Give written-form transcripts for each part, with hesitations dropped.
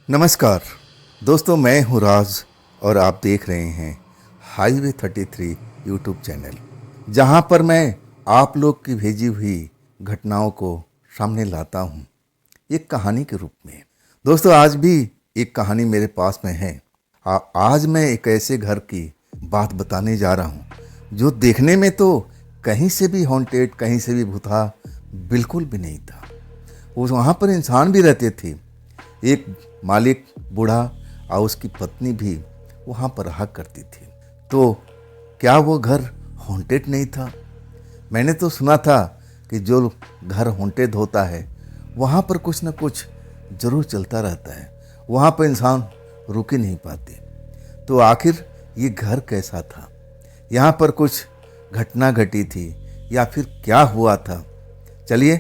नमस्कार दोस्तों, मैं हूँ राज और आप देख रहे हैं हाईवे 33 यूट्यूब चैनल, जहाँ पर मैं आप लोग की भेजी हुई घटनाओं को सामने लाता हूँ एक कहानी के रूप में। दोस्तों, आज भी एक कहानी मेरे पास में है। आज मैं एक ऐसे घर की बात बताने जा रहा हूँ जो देखने में तो कहीं से भी हॉन्टेड, कहीं से भी भूता बिल्कुल भी नहीं था। उस वहाँ पर इंसान भी रहते थे। एक मालिक बूढ़ा और उसकी पत्नी भी वहाँ पर रहा करती थी। तो क्या वो घर हॉन्टेड नहीं था? मैंने तो सुना था कि जो घर हॉन्टेड होता है वहाँ पर कुछ न कुछ ज़रूर चलता रहता है, वहाँ पर इंसान रुक ही नहीं पाते। तो आखिर ये घर कैसा था? यहाँ पर कुछ घटना घटी थी या फिर क्या हुआ था? चलिए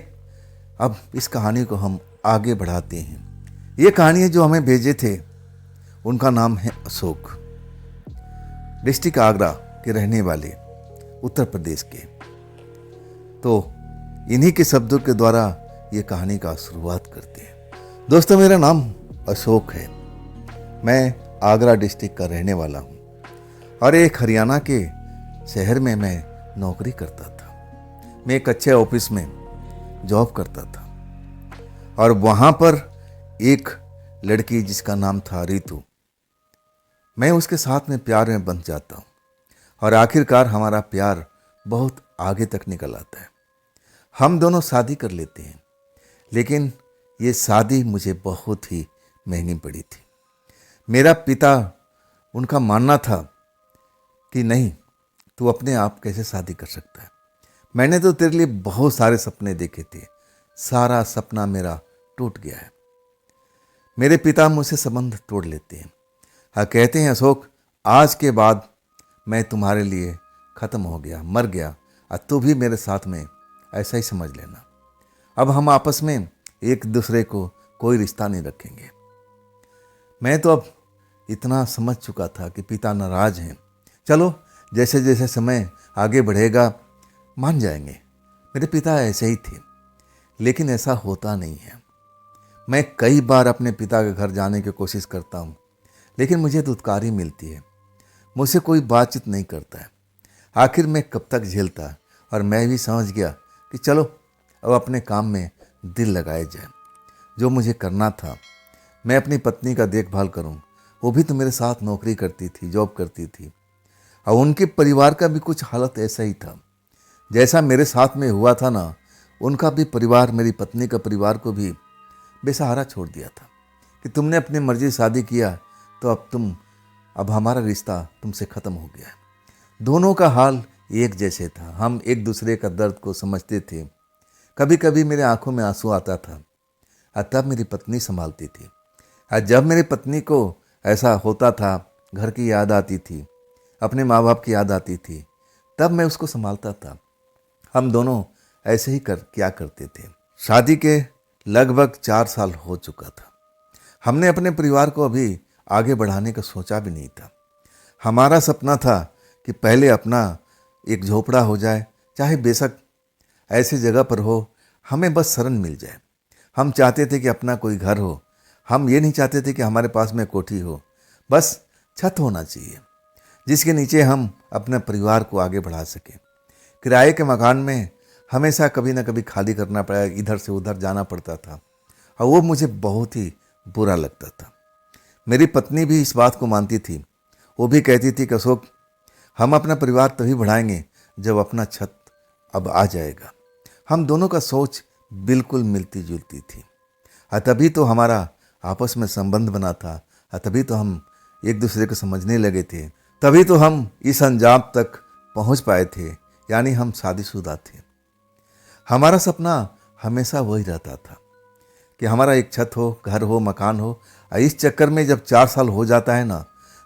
अब इस कहानी को हम आगे बढ़ाते हैं। ये कहानी जो हमें भेजे थे उनका नाम है अशोक, डिस्ट्रिक्ट आगरा के रहने वाले, उत्तर प्रदेश के। तो इन्हीं के शब्दों के द्वारा ये कहानी का शुरुआत करते हैं। दोस्तों, मेरा नाम अशोक है। मैं आगरा डिस्ट्रिक्ट का रहने वाला हूँ और एक हरियाणा के शहर में मैं नौकरी करता था। मैं एक अच्छे ऑफिस में जॉब करता था और वहाँ पर एक लड़की जिसका नाम था रितु, मैं उसके साथ में प्यार में बंध जाता हूँ और आखिरकार हमारा प्यार बहुत आगे तक निकल आता है। हम दोनों शादी कर लेते हैं, लेकिन ये शादी मुझे बहुत ही महंगी पड़ी थी। मेरा पिता, उनका मानना था कि नहीं, तू अपने आप कैसे शादी कर सकता है? मैंने तो तेरे लिए बहुत सारे सपने देखे थे, सारा सपना मेरा टूट गया है। मेरे पिता मुझसे संबंध तोड़ लेते हैं। हाँ, कहते हैं अशोक, आज के बाद मैं तुम्हारे लिए ख़त्म हो गया, मर गया, और तू भी मेरे साथ में ऐसा ही समझ लेना। अब हम आपस में एक दूसरे को कोई रिश्ता नहीं रखेंगे। मैं तो अब इतना समझ चुका था कि पिता नाराज़ हैं। चलो, जैसे जैसे समय आगे बढ़ेगा मान जाएंगे। मेरे पिता ऐसे ही थे, लेकिन ऐसा होता नहीं है। मैं कई बार अपने पिता के घर जाने की कोशिश करता हूँ, लेकिन मुझे धुतकारी मिलती है। मुझसे कोई बातचीत नहीं करता है। आखिर मैं कब तक झेलता? और मैं भी समझ गया कि चलो अब अपने काम में दिल लगाया जाए। जो मुझे करना था, मैं अपनी पत्नी का देखभाल करूँ। वो भी तो मेरे साथ नौकरी करती थी, जॉब करती थी, और उनके परिवार का भी कुछ हालत ऐसा ही था जैसा मेरे साथ में हुआ था ना। उनका भी परिवार, मेरी पत्नी का परिवार को भी बेसहारा छोड़ दिया था कि तुमने अपनी मर्जी शादी किया तो अब हमारा रिश्ता तुमसे ख़त्म हो गया है। दोनों का हाल एक जैसे था। हम एक दूसरे का दर्द को समझते थे। कभी कभी मेरे आंखों में आंसू आता था और तब मेरी पत्नी संभालती थी। और जब मेरी पत्नी को ऐसा होता था, घर की याद आती थी, अपने माँ बाप की याद आती थी, तब मैं उसको संभालता था। हम दोनों ऐसे ही किया करते थे। शादी के लगभग 4 साल हो चुका था। हमने अपने परिवार को अभी आगे बढ़ाने का सोचा भी नहीं था। हमारा सपना था कि पहले अपना एक झोपड़ा हो जाए, चाहे बेशक ऐसे जगह पर हो, हमें बस शरण मिल जाए। हम चाहते थे कि अपना कोई घर हो। हम ये नहीं चाहते थे कि हमारे पास में कोठी हो, बस छत होना चाहिए जिसके नीचे हम अपने परिवार को आगे बढ़ा सकें। किराए के मकान में हमेशा कभी ना कभी खाली करना पड़ा, इधर से उधर जाना पड़ता था और वो मुझे बहुत ही बुरा लगता था। मेरी पत्नी भी इस बात को मानती थी। वो भी कहती थी कि अशोक, हम अपना परिवार तभी बढ़ाएंगे जब अपना छत अब आ जाएगा। हम दोनों का सोच बिल्कुल मिलती जुलती थी और तभी तो हमारा आपस में संबंध बना था और तभी तो हम एक दूसरे को समझने लगे थे। तभी तो हम इस अंजाम तक पहुंच पाए थे, यानी हम शादीशुदा थे। हमारा सपना हमेशा वही रहता था कि हमारा एक छत हो, घर हो, मकान हो। और इस चक्कर में जब 4 साल हो जाता है ना,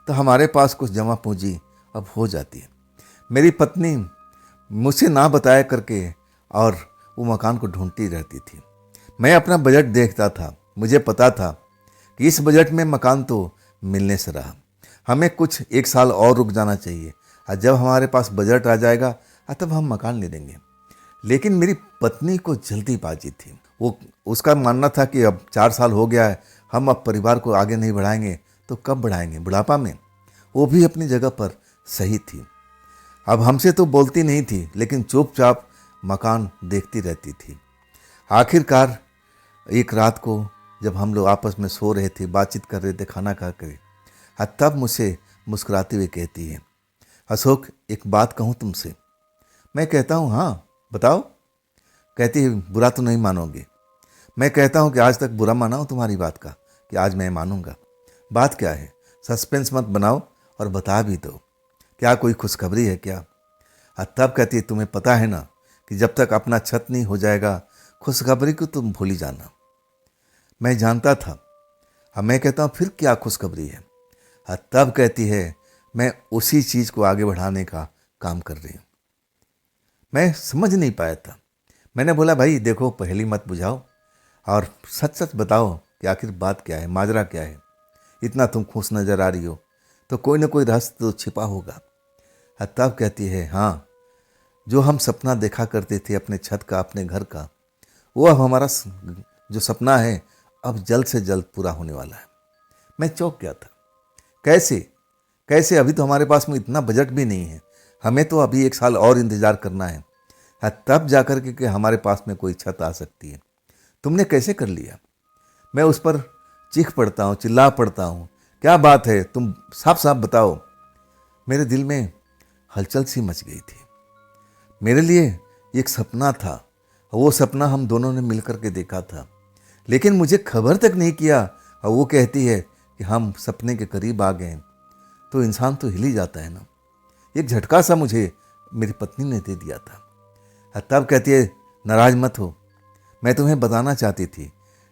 तो हमारे पास कुछ जमा पूंजी अब हो जाती है। मेरी पत्नी मुझसे ना बताया करके और वो मकान को ढूंढती रहती थी। मैं अपना बजट देखता था। मुझे पता था कि इस बजट में मकान तो मिलने से रहा, हमें कुछ 1 साल और रुक जाना चाहिए और जब हमारे पास बजट आ जाएगा तब हम मकान ले लेंगे। लेकिन मेरी पत्नी को जल्दीबाजी थी। वो उसका मानना था कि अब 4 साल हो गया है, हम अब परिवार को आगे नहीं बढ़ाएंगे तो कब बढ़ाएंगे, बुढ़ापा में? वो भी अपनी जगह पर सही थी। अब हमसे तो बोलती नहीं थी, लेकिन चुपचाप मकान देखती रहती थी। आखिरकार एक रात को जब हम लोग आपस में सो रहे थे, बातचीत कर रहे थे, खाना खा कर, तब मुझसे मुस्कुराते हुए कहती है, अशोक एक बात कहूँ तुमसे? मैं कहता हूँ हाँ बताओ। कहती है बुरा तो नहीं मानोगे? मैं कहता हूँ कि आज तक बुरा माना हूँ तुम्हारी बात का कि आज मैं मानूंगा। बात क्या है? सस्पेंस मत बनाओ और बता भी दो। क्या कोई खुशखबरी है क्या? तब कहती है तुम्हें पता है ना कि जब तक अपना छत नहीं हो जाएगा खुशखबरी को तुम भूल ही जाना। मैं जानता था। अब मैं कहता हूँ फिर क्या खुशखबरी है? तब कहती है मैं उसी चीज़ को आगे बढ़ाने का काम कर रही हूँ। मैं समझ नहीं पाया था। मैंने बोला भाई देखो, पहेली मत बुझाओ और सच सच बताओ कि आखिर बात क्या है, माजरा क्या है। इतना तुम खुश नज़र आ रही हो तो कोई ना कोई रहस्य तो छिपा होगा। तब कहती है हाँ, जो हम सपना देखा करते थे अपने छत का, अपने घर का, वो अब हमारा जो सपना है अब जल्द से जल्द पूरा होने वाला है। मैं चौंक गया था। कैसे कैसे? अभी तो हमारे पास में इतना बजट भी नहीं है। हमें तो अभी 1 साल और इंतज़ार करना है। तब जाकर के हमारे पास में कोई छत आ सकती है। तुमने कैसे कर लिया? मैं उस पर चीख पड़ता हूँ, चिल्ला पड़ता हूँ, क्या बात है, तुम साफ साफ बताओ। मेरे दिल में हलचल सी मच गई थी। मेरे लिए एक सपना था, वो सपना हम दोनों ने मिलकर के देखा था, लेकिन मुझे खबर तक नहीं किया। और वो कहती है कि हम सपने के करीब आ गए। तो इंसान तो हिल ही जाता है ना। एक झटका सा मुझे मेरी पत्नी ने दे दिया था। तब कहती है नाराज मत हो, मैं तुम्हें बताना चाहती थी,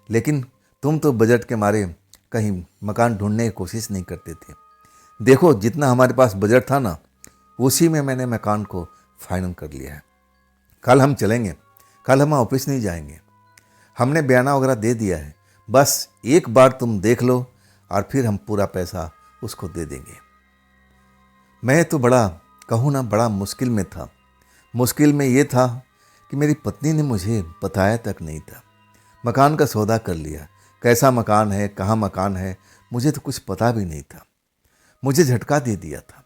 लेकिन तुम तो बजट के मारे कहीं मकान ढूंढने की कोशिश नहीं करते थे। देखो जितना हमारे पास बजट था ना, उसी में मैंने मकान को फाइनल कर लिया है। कल हम चलेंगे, कल हम ऑफिस नहीं जाएंगे। हमने बयाना वगैरह दे दिया है, बस एक बार तुम देख लो और फिर हम पूरा पैसा उसको दे देंगे। मैं तो बड़ा कहूँ ना, बड़ा मुश्किल में था। मुश्किल में ये था कि मेरी पत्नी ने मुझे बताया तक नहीं था। मकान का सौदा कर लिया, कैसा मकान है, कहाँ मकान है, मुझे तो कुछ पता भी नहीं था। मुझे झटका दे दिया था।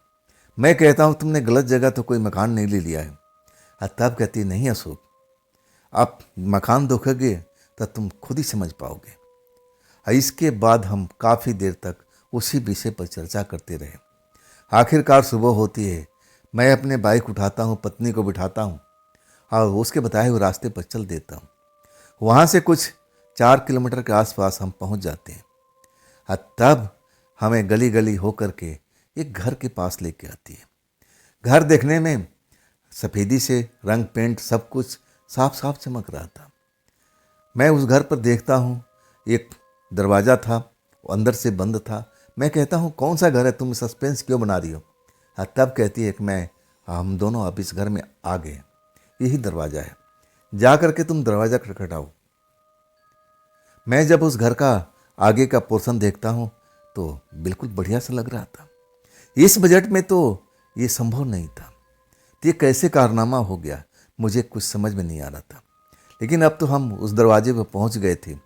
मैं कहता हूँ तुमने गलत जगह तो कोई मकान नहीं ले लिया है। तब कहती नहीं अशोक, आप मकान देखोगे तो तुम खुद ही समझ पाओगे। इसके बाद हम काफ़ी देर तक उसी विषय पर चर्चा करते रहे। आखिरकार सुबह होती है, मैं अपने बाइक उठाता हूँ, पत्नी को बिठाता हूँ और उसके बताए हुए रास्ते पर चल देता हूँ। वहाँ से कुछ 4 किलोमीटर के आसपास हम पहुँच जाते हैं। तब हमें गली गली होकर के एक घर के पास लेके आती है। घर देखने में सफ़ेदी से रंग पेंट सब कुछ साफ साफ चमक रहा था। मैं उस घर पर देखता हूँ, एक दरवाज़ा था, वो अंदर से बंद था। मैं कहता हूँ कौन सा घर है, तुम सस्पेंस क्यों बना रही हो? तब कहती है कि हम दोनों अब इस घर में आ गए, यही दरवाज़ा है, जा कर के तुम दरवाज़ा खटखटाओ। मैं जब उस घर का आगे का पोर्शन देखता हूँ तो बिल्कुल बढ़िया सा लग रहा था। इस बजट में तो ये संभव नहीं था। तो ये कैसे कारनामा हो गया, मुझे कुछ समझ में नहीं आ रहा था। लेकिन अब तो हम उस दरवाजे पर पहुंच गए थे।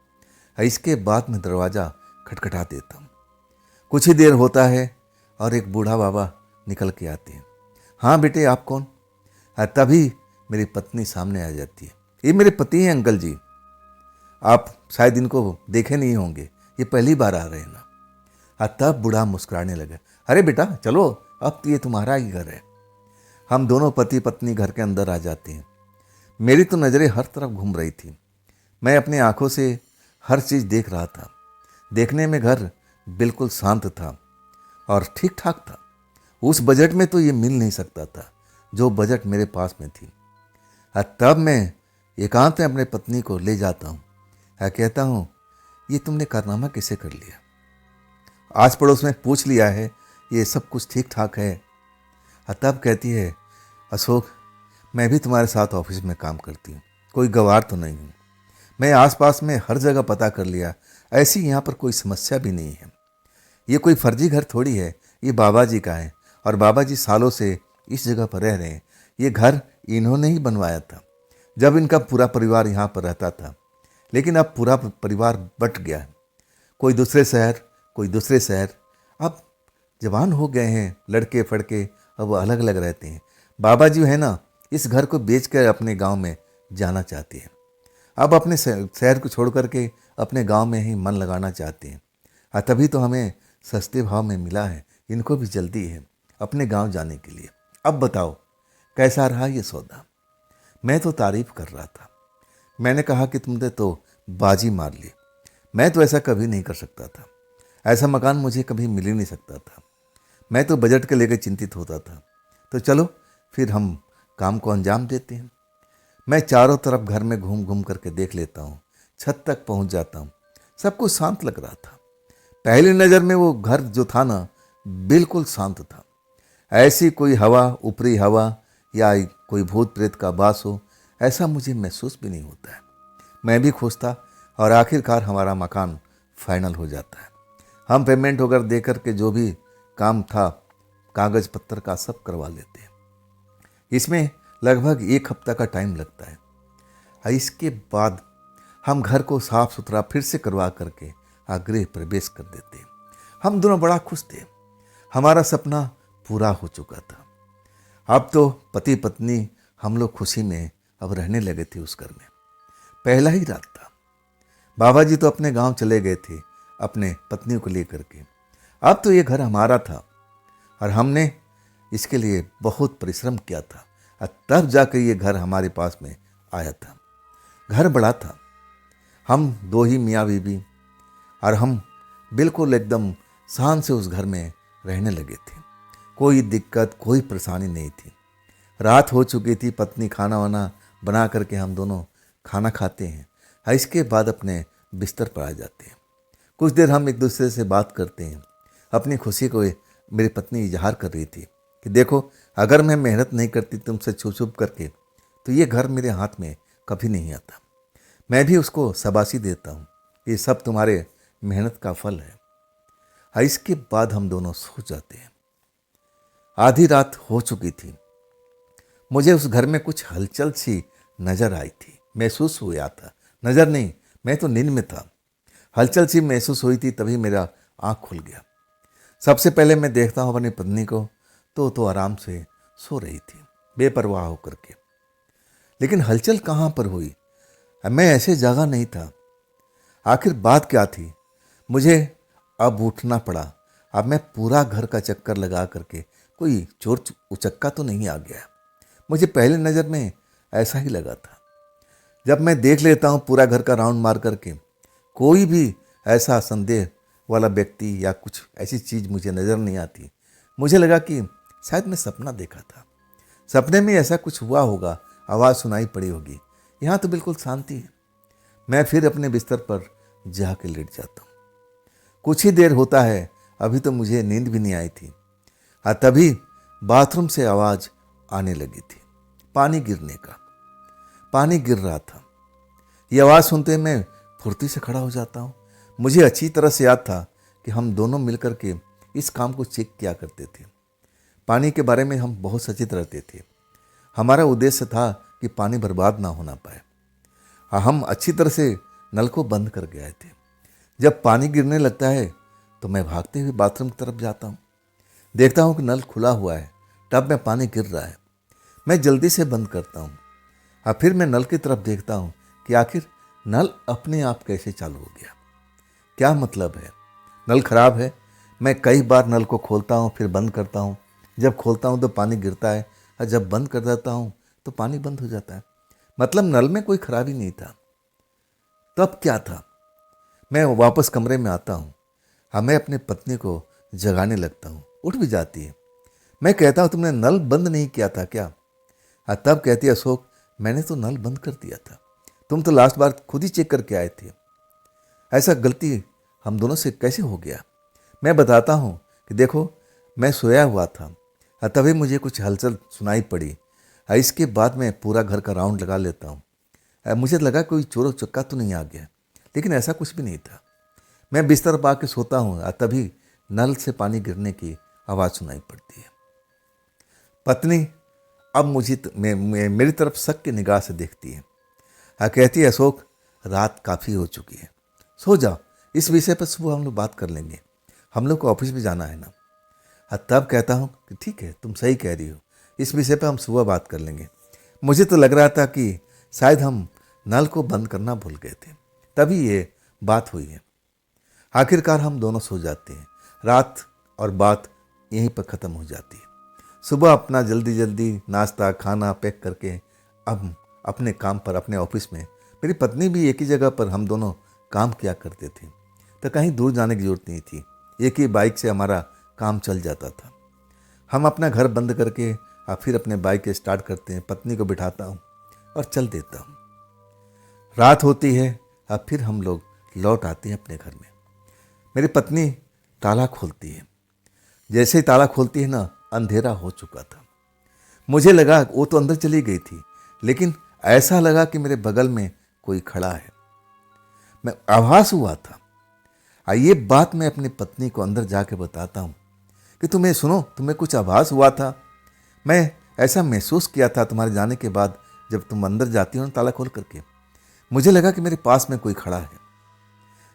इसके बाद मैं दरवाज़ा खटखटा देता हूँ। कुछ ही देर होता है और एक बूढ़ा बाबा निकल के आते हैं। हाँ बेटे आप कौन? तभी मेरी पत्नी सामने आ जाती है। ये मेरे पति हैं अंकल जी, आप शायद इनको देखे नहीं होंगे, ये पहली बार आ रहे हैं ना। तब बूढ़ा मुस्कुराने लगा, अरे बेटा चलो, अब तो ये तुम्हारा ही घर है। हम दोनों पति पत्नी घर के अंदर आ जाते हैं। मेरी तो नज़रें हर तरफ घूम रही थी। मैं अपनी आंखों से हर चीज़ देख रहा था। देखने में घर बिल्कुल शांत था और ठीक ठाक था। उस बजट में तो ये मिल नहीं सकता था जो बजट मेरे पास में थी। तब मैं एकांत में अपने पत्नी को ले जाता हूँ। कहता हूँ ये तुमने कारनामा कैसे कर लिया? आस पड़ोस में पूछ लिया है, ये सब कुछ ठीक ठाक है? तब कहती है अशोक, मैं भी तुम्हारे साथ ऑफिस में काम करती हूँ, कोई गवार तो नहीं हूँ। मैं आसपास में हर जगह पता कर लिया, ऐसी यहाँ पर कोई समस्या भी नहीं है। ये कोई फर्जी घर थोड़ी है, ये बाबा जी का है और बाबा जी सालों से इस जगह पर रह रहे हैं। ये घर इन्होंने ही बनवाया था जब इनका पूरा परिवार यहाँ पर रहता था, लेकिन अब पूरा परिवार बट गया है। कोई दूसरे शहर, कोई दूसरे शहर। अब जवान हो गए हैं, लड़के फड़के, अब वो अलग अलग रहते हैं। बाबा जी है ना, इस घर को बेच कर अपने गांव में जाना चाहते हैं। अब अपने शहर को छोड़ करके अपने गांव में ही मन लगाना चाहते हैं। तभी तो हमें सस्ते भाव में मिला है। इनको भी जल्दी है अपने गांव जाने के लिए। अब बताओ कैसा रहा ये सौदा। मैं तो तारीफ कर रहा था। मैंने कहा कि तुमने तो बाजी मार ली। मैं तो ऐसा कभी नहीं कर सकता था। ऐसा मकान मुझे कभी मिल ही नहीं सकता था। मैं तो बजट के लेकर चिंतित होता था। तो चलो फिर हम काम को अंजाम देते हैं। मैं चारों तरफ घर में घूम घूम करके देख लेता हूँ। छत तक पहुँच जाता हूँ। सब कुछ शांत लग रहा था। पहली नज़र में वो घर जो था ना, बिल्कुल शांत था। ऐसी कोई हवा, ऊपरी हवा या कोई भूत प्रेत का वास हो, ऐसा मुझे महसूस भी नहीं होता है। मैं भी खुश था और आखिरकार हमारा मकान फाइनल हो जाता है। हम पेमेंट वगैरह दे करके जो भी काम था कागज़ पत्तर का सब करवा लेते हैं। इसमें लगभग 1 हफ्ता का टाइम लगता है। और इसके बाद हम घर को साफ सुथरा फिर से करवा करके गृह प्रवेश कर देते हैं। हम दोनों बड़ा खुश थे। हमारा सपना पूरा हो चुका था। अब तो पति पत्नी हम लोग खुशी में अब रहने लगे थे उस घर में। पहला ही रात था। बाबा जी तो अपने गांव चले गए थे अपने पत्नी को लेकर के। अब तो ये घर हमारा था और हमने इसके लिए बहुत परिश्रम किया था और तब जाकर ये घर हमारे पास में आया था। घर बड़ा था। हम दो ही मियाँ बीबी और हम बिल्कुल एकदम शान से उस घर में रहने लगे थे। कोई दिक्कत, कोई परेशानी नहीं थी। रात हो चुकी थी। पत्नी खाना वाना बना करके हम दोनों खाना खाते हैं और इसके बाद अपने बिस्तर पर आ जाते हैं। कुछ देर हम एक दूसरे से बात करते हैं। अपनी खुशी को मेरी पत्नी इजहार कर रही थी कि देखो, अगर मैं मेहनत नहीं करती तुमसे छुप छुप करके तो ये घर मेरे हाथ में कभी नहीं आता। मैं भी उसको शाबाशी देता हूँ। ये सब तुम्हारे मेहनत का फल है। और इसके बाद हम दोनों सो जाते हैं। आधी रात हो चुकी थी। मुझे उस घर में कुछ हलचल सी नजर आई थी, महसूस हुआ था। नजर नहीं, मैं तो नींद में था। हलचल सी महसूस हुई थी, तभी मेरा आँख खुल गया। सबसे पहले मैं देखता हूँ अपनी पत्नी को, तो आराम से सो रही थी बेपरवाह होकर के। लेकिन हलचल कहाँ पर हुई? मैं ऐसे जागा नहीं था। आखिर बात क्या थी? मुझे अब उठना पड़ा। अब मैं पूरा घर का चक्कर लगा करके कोई चोर उचक्का तो नहीं आ गया। मुझे पहले नज़र में ऐसा ही लगा था। जब मैं देख लेता हूँ पूरा घर का राउंड मार करके, कोई भी ऐसा संदेह वाला व्यक्ति या कुछ ऐसी चीज़ मुझे नज़र नहीं आती। मुझे लगा कि शायद मैं सपना देखा था। सपने में ऐसा कुछ हुआ होगा, आवाज़ सुनाई पड़ी होगी। यहाँ तो बिल्कुल शांति है। मैं फिर अपने बिस्तर पर जाके लेट जाता हूँ। कुछ ही देर होता है, अभी तो मुझे नींद भी नहीं आई थी। तभी बाथरूम से आवाज़ आने लगी थी, पानी गिरने का। पानी गिर रहा था। ये आवाज़ सुनते मैं फुर्ती से खड़ा हो जाता हूँ। मुझे अच्छी तरह से याद था कि हम दोनों मिलकर के इस काम को चेक किया करते थे। पानी के बारे में हम बहुत सचेत रहते थे। हमारा उद्देश्य था कि पानी बर्बाद ना होना पाए। हम अच्छी तरह से नल को बंद कर गए थे। जब पानी गिरने लगता है तो मैं भागते हुए बाथरूम की तरफ जाता हूँ। देखता हूँ कि नल खुला हुआ है, टब में पानी गिर रहा है। मैं जल्दी से बंद करता हूँ और फिर मैं नल की तरफ देखता हूँ कि आखिर नल अपने आप कैसे चालू हो गया। क्या मतलब है? नल खराब है। मैं कई बार नल को खोलता हूँ फिर बंद करता हूँ। जब खोलता हूँ तो पानी गिरता है और जब बंद कर देता हूँ तो पानी बंद हो जाता है। मतलब नल में कोई खराबी नहीं था। तब क्या था? मैं वापस कमरे में आता हूँ। मैं अपनी पत्नी को जगाने लगता हूँ। उठ भी जाती है। मैं कहता हूँ तुमने नल बंद नहीं किया था क्या? तब कहती है अशोक, मैंने तो नल बंद कर दिया था। तुम तो लास्ट बार खुद ही चेक करके आए थे। ऐसा गलती हम दोनों से कैसे हो गया? मैं बताता हूँ कि देखो, मैं सोया हुआ था तभी मुझे कुछ हलचल सुनाई पड़ी। इसके बाद मैं पूरा घर का राउंड लगा लेता हूँ। मुझे लगा कोई चोर चक्का तो नहीं आ गया, लेकिन ऐसा कुछ भी नहीं था। मैं बिस्तर पा के सोता हूँ तभी नल से पानी गिरने की आवाज़ सुनाई पड़ती है। पत्नी अब मेरी तरफ शक की निगाह से देखती है। कहती है अशोक, रात काफ़ी हो चुकी है, सो जाओ, इस विषय पर सुबह हम लोग बात कर लेंगे, हम लोग को ऑफिस भी जाना है ना। तब कहता हूँ कि ठीक है, तुम सही कह रही हो, इस विषय पर हम सुबह बात कर लेंगे। मुझे तो लग रहा था कि शायद हम नल को बंद करना भूल गए थे, तभी ये बात हुई है। आखिरकार हम दोनों सो जाते हैं, रात और बात यहीं पर ख़त्म हो जाती है। सुबह अपना जल्दी जल्दी नाश्ता खाना पैक करके अब अपने काम पर, अपने ऑफिस में, मेरी पत्नी भी एक ही जगह पर हम दोनों काम किया करते थे, तो कहीं दूर जाने की जरूरत नहीं थी। एक ही बाइक से हमारा काम चल जाता था। हम अपना घर बंद करके फिर अपने बाइक स्टार्ट करते हैं, पत्नी को बिठाता हूँ और चल देता हूँ। रात होती है, अब फिर हम लोग लौट आते हैं अपने घर में। मेरी पत्नी ताला खोलती है, जैसे ही ताला खोलती है ना, अंधेरा हो चुका था। मुझे लगा वो तो अंदर चली गई थी, लेकिन ऐसा लगा कि मेरे बगल में कोई खड़ा है। मैं आभास हुआ था। ये बात मैं अपनी पत्नी को अंदर जाके बताता हूँ कि तुम्हें सुनो, तुम्हें कुछ आभास हुआ था, मैं ऐसा महसूस किया था तुम्हारे जाने के बाद, जब तुम अंदर जाती हो ना ताला खोल करके, मुझे लगा कि मेरे पास में कोई खड़ा है।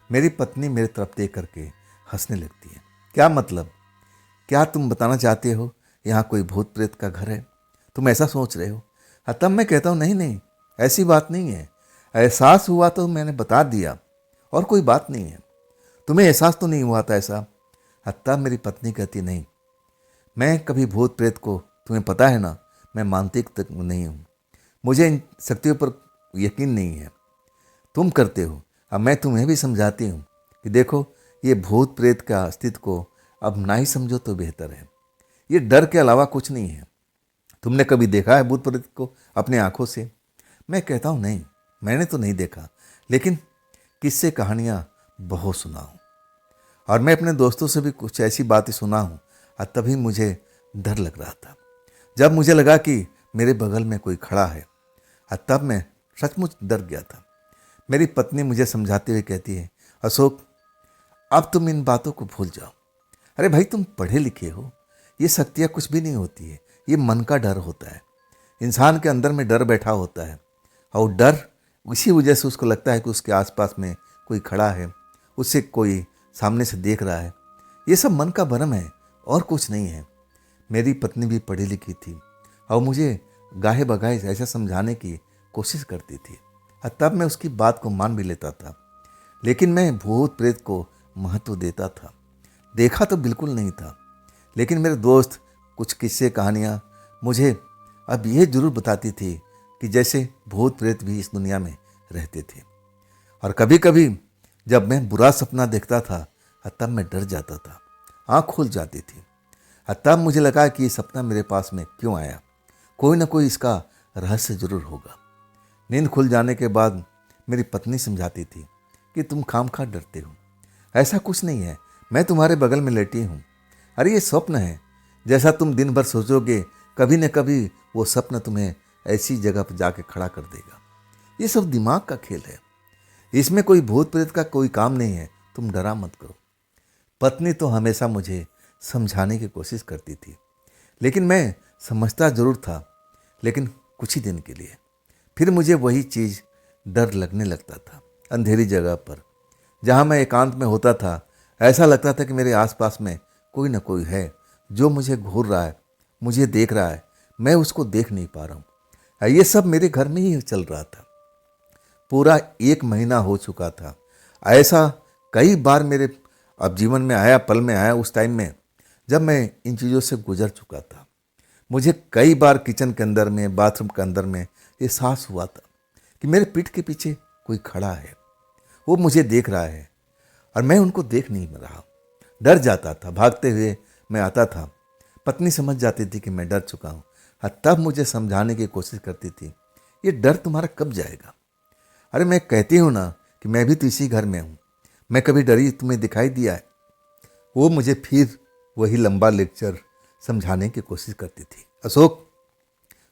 मेरी पत्नी मेरी तरफ देख करके हंसने लगती है। क्या मतलब? क्या तुम बताना चाहते हो यहाँ कोई भूत प्रेत का घर है? तुम ऐसा सोच रहे हो? तब मैं कहता हूँ नहीं नहीं, ऐसी बात नहीं है। एहसास हुआ तो मैंने बता दिया, और कोई बात नहीं है। तुम्हें एहसास तो नहीं हुआ था ऐसा? तब मेरी पत्नी कहती नहीं, मैं कभी भूत प्रेत को, तुम्हें पता है ना, मैं मानसिक तक नहीं हूँ, मुझे इन शक्तियों पर यकीन नहीं है। तुम करते हो। अब मैं तुम्हें भी समझाती हूँ कि देखो, ये भूत प्रेत का अस्तित्व को अब ना ही समझो तो बेहतर है। ये डर के अलावा कुछ नहीं है। तुमने कभी देखा है भूत प्रेत को अपने आंखों से? मैं कहता हूँ नहीं, मैंने तो नहीं देखा, लेकिन किस्से कहानियाँ बहुत सुना हूँ, और मैं अपने दोस्तों से भी कुछ ऐसी बातें सुना हूँ। और तभी मुझे डर लग रहा था, जब मुझे लगा कि मेरे बगल में कोई खड़ा है, और तब मैं सचमुच डर गया था। मेरी पत्नी मुझे समझाते हुए कहती है, अशोक, अब तुम इन बातों को भूल जाओ। अरे भाई, तुम पढ़े लिखे हो, ये शक्तियाँ कुछ भी नहीं होती है, ये मन का डर होता है। इंसान के अंदर में डर बैठा होता है, और डर इसी वजह से उसको लगता है कि उसके आसपास में कोई खड़ा है, उसे कोई सामने से देख रहा है। ये सब मन का भ्रम है और कुछ नहीं है। मेरी पत्नी भी पढ़ी लिखी थी, और मुझे गाहे बगाहे ऐसा समझाने की कोशिश करती थी, और तब मैं उसकी बात को मान भी लेता था। लेकिन मैं भूत प्रेत को महत्व देता था। देखा तो बिल्कुल नहीं था, लेकिन मेरे दोस्त कुछ किस्से कहानियाँ मुझे अब ये जरूर बताती थी कि जैसे भूत प्रेत भी इस दुनिया में रहते थे। और कभी कभी जब मैं बुरा सपना देखता था, तब मैं डर जाता था, आँख खुल जाती थी। तब मुझे लगा कि ये सपना मेरे पास में क्यों आया, कोई ना कोई इसका रहस्य जरूर होगा। नींद खुल जाने के बाद मेरी पत्नी समझाती थी कि तुम खामखा डरते हो, ऐसा कुछ नहीं है, मैं तुम्हारे बगल में लेटी हूँ। अरे ये स्वप्न है, जैसा तुम दिन भर सोचोगे, कभी न कभी वो सपना तुम्हें ऐसी जगह पर जाके खड़ा कर देगा। ये सब दिमाग का खेल है, इसमें कोई भूत प्रेत का कोई काम नहीं है, तुम डरा मत करो। पत्नी तो हमेशा मुझे समझाने की कोशिश करती थी, लेकिन मैं समझता जरूर था, लेकिन कुछ ही दिन के लिए। फिर मुझे वही चीज़ डर लगने लगता था। अंधेरी जगह पर जहाँ मैं एकांत में होता था, ऐसा लगता था कि मेरे आसपास में कोई ना कोई है जो मुझे घूर रहा है, मुझे देख रहा है, मैं उसको देख नहीं पा रहा हूँ। ये सब मेरे घर में ही चल रहा था। पूरा 1 महीना हो चुका था। ऐसा कई बार मेरे अब जीवन में आया, पल में आया, उस टाइम में जब मैं इन चीज़ों से गुजर चुका था। मुझे कई बार किचन के अंदर में, बाथरूम के अंदर में एहसास हुआ था कि मेरे पीठ के पीछे कोई खड़ा है, वो मुझे देख रहा है, और मैं उनको देख नहीं रहा। डर जाता था, भागते हुए मैं आता था। पत्नी समझ जाती थी कि मैं डर चुका हूँ, और तब मुझे समझाने की कोशिश करती थी, ये डर तुम्हारा कब जाएगा? अरे मैं कहती हूँ ना कि मैं भी तो इसी घर में हूँ, मैं कभी डरी तुम्हें दिखाई दिया है? वो मुझे फिर वही लंबा लेक्चर समझाने की कोशिश करती थी। अशोक,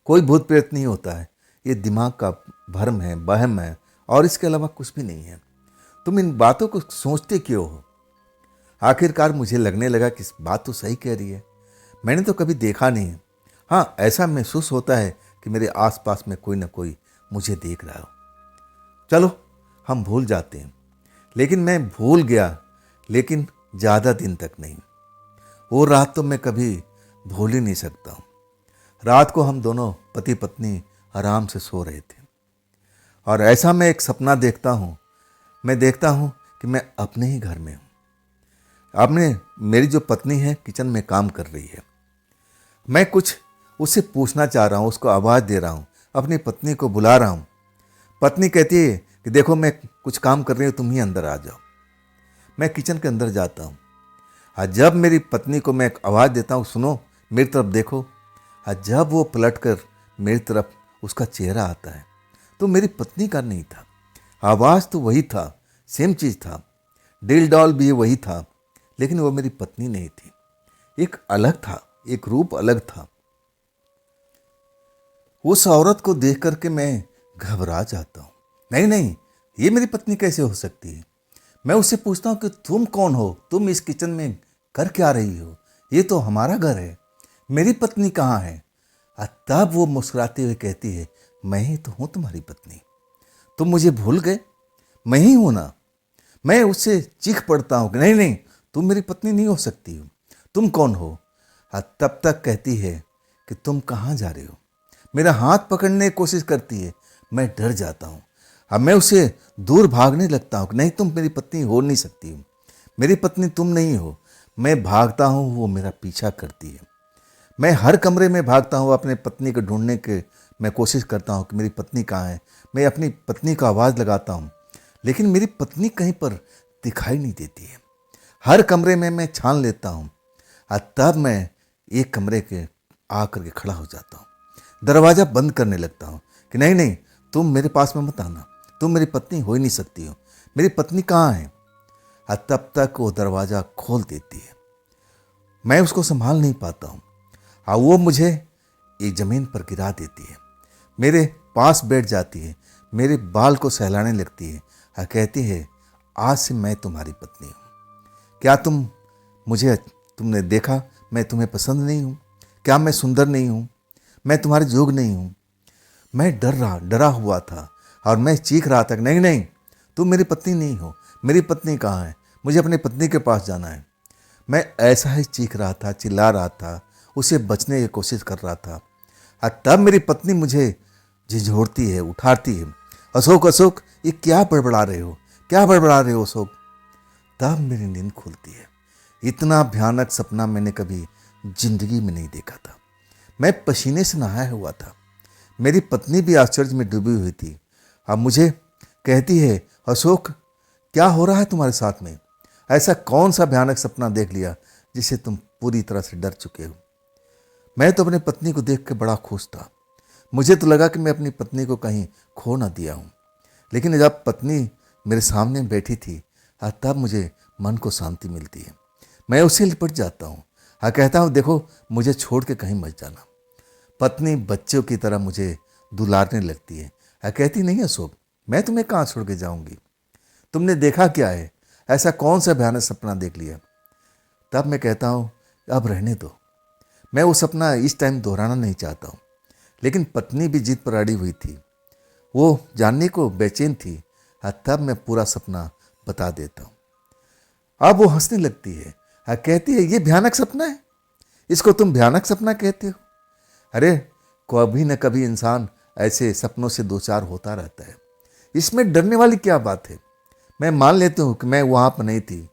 कोई भूत प्रेत नहीं होता है, ये दिमाग का भ्रम है, वहम है, और इसके अलावा कुछ भी नहीं है। तुम इन बातों को सोचते क्यों हो? आखिरकार मुझे लगने लगा कि इस बात तो सही कह रही है, मैंने तो कभी देखा नहीं है। हाँ, ऐसा महसूस होता है कि मेरे आसपास में कोई ना कोई मुझे देख रहा हो। चलो हम भूल जाते हैं, लेकिन मैं भूल गया, लेकिन ज़्यादा दिन तक नहीं। वो रात तो मैं कभी भूल ही नहीं सकता हूँ। रात को हम दोनों पति पत्नी आराम से सो रहे थे और ऐसा मैं एक सपना देखता हूँ। मैं देखता हूँ कि मैं अपने ही घर में हूँ। आपने मेरी जो पत्नी है किचन में काम कर रही है। मैं कुछ उससे पूछना चाह रहा हूँ, उसको आवाज़ दे रहा हूँ, अपनी पत्नी को बुला रहा हूँ। पत्नी कहती है कि देखो मैं कुछ काम कर रही हूँ, तुम ही अंदर आ जाओ। मैं किचन के अंदर जाता हूँ और जब मेरी पत्नी को मैं एक आवाज़ देता हूँ, सुनो मेरी तरफ देखो, और जब वो पलट कर मेरी तरफ उसका चेहरा आता है तो मेरी पत्नी का नहीं था। आवाज़ तो वही था, सेम चीज़ था, डिल डॉल भी वही था, लेकिन वो मेरी पत्नी नहीं थी। एक अलग था, एक रूप अलग था। उस औरत को देख करके मैं घबरा जाता हूँ। नहीं नहीं, ये मेरी पत्नी कैसे हो सकती है। मैं उससे पूछता हूँ कि तुम कौन हो, तुम इस किचन में कर क्या रही हो, ये तो हमारा घर है, मेरी पत्नी कहाँ है। और तब वो मुस्कुराते हुए कहती है, मैं ही तो हूँ तुम्हारी पत्नी, तुम मुझे भूल गए, मैं ही हूँ ना। मैं उससे चीख पड़ता हूँ कि नहीं नहीं, तुम मेरी पत्नी नहीं हो सकती हो, तुम कौन हो। और तब तक कहती है कि तुम कहाँ जा रहे हो। मेरा हाथ पकड़ने की कोशिश करती है। मैं डर जाता हूँ। अब मैं उसे दूर भागने लगता हूँ कि नहीं, तुम मेरी पत्नी हो नहीं सकती हो, मेरी पत्नी तुम नहीं हो। मैं भागता हूँ, वो मेरा पीछा करती है। मैं हर कमरे में भागता हूँ, अपने पत्नी को ढूंढने के मैं कोशिश करता हूँ कि मेरी पत्नी कहाँ है। मैं अपनी पत्नी को आवाज़ लगाता हूँ, लेकिन मेरी पत्नी कहीं पर दिखाई नहीं देती है। हर कमरे में मैं छान लेता हूँ और तब मैं एक कमरे के आकर के खड़ा हो जाता हूँ, दरवाज़ा बंद करने लगता हूँ कि नहीं नहीं, तुम मेरे पास में मत आना, तुम मेरी पत्नी हो ही नहीं सकती हो, मेरी पत्नी कहाँ है। और तब तक वो दरवाज़ा खोल देती है। मैं उसको संभाल नहीं पाता हूँ और वो मुझे एक ज़मीन पर गिरा देती है, मेरे पास बैठ जाती है, मेरे बाल को सहलाने लगती है और कहती है, आज से मैं तुम्हारी पत्नी हूँ। क्या तुमने देखा मैं तुम्हें पसंद नहीं हूँ? क्या मैं सुंदर नहीं हूँ? मैं तुम्हारे जोग नहीं हूँ? मैं डरा हुआ था और मैं चीख रहा था कि नहीं नहीं, तुम मेरी पत्नी नहीं हो, मेरी पत्नी कहाँ है, मुझे अपनी पत्नी के पास जाना है। मैं ऐसा ही चीख रहा था, चिल्ला रहा था, उसे बचने की कोशिश कर रहा था। और तब मेरी पत्नी मुझे झिझोड़ती है, उठाती है, अशोक अशोक, ये क्या बड़बड़ा रहे हो, क्या बड़बड़ा रहे हो अशोक। तब मेरी नींद खुलती है। इतना भयानक सपना मैंने कभी जिंदगी में नहीं देखा था। मैं पसीने से नहाया हुआ था। मेरी पत्नी भी आश्चर्य में डूबी हुई थी। अब मुझे कहती है, अशोक क्या हो रहा है तुम्हारे साथ में, ऐसा कौन सा भयानक सपना देख लिया जिसे तुम पूरी तरह से डर चुके हो। मैं तो अपनी पत्नी को देख के बड़ा खुश था। मुझे तो लगा कि मैं अपनी पत्नी को कहीं खो ना दिया हूँ। लेकिन जब पत्नी मेरे सामने बैठी थी तब मुझे मन को शांति मिलती है। मैं उससे लिपट जाता हूँ और कहता हूँ, देखो मुझे छोड़ के कहीं मत जाना। पत्नी बच्चों की तरह मुझे दुलारने लगती है और कहती, नहीं अशोक, मैं तुम्हें कहाँ छोड़ के जाऊँगी, तुमने देखा क्या है, ऐसा कौन सा भयानक सपना देख लिया। तब मैं कहता हूँ, अब रहने दो, मैं वो सपना इस टाइम दोहराना नहीं चाहता हूँ। लेकिन पत्नी भी जिद पर अड़ी हुई थी, वो जानने को बेचैन थी और तब मैं पूरा सपना बता देता हूँ। अब वो हंसने लगती है और कहती है, ये भयानक सपना है, इसको तुम भयानक सपना कहते हो। अरे कभी न कभी इंसान ऐसे सपनों से दो चार होता रहता है, इसमें डरने वाली क्या बात है। मैं मान लेती हूँ कि मैं वहाँ पर नहीं थी।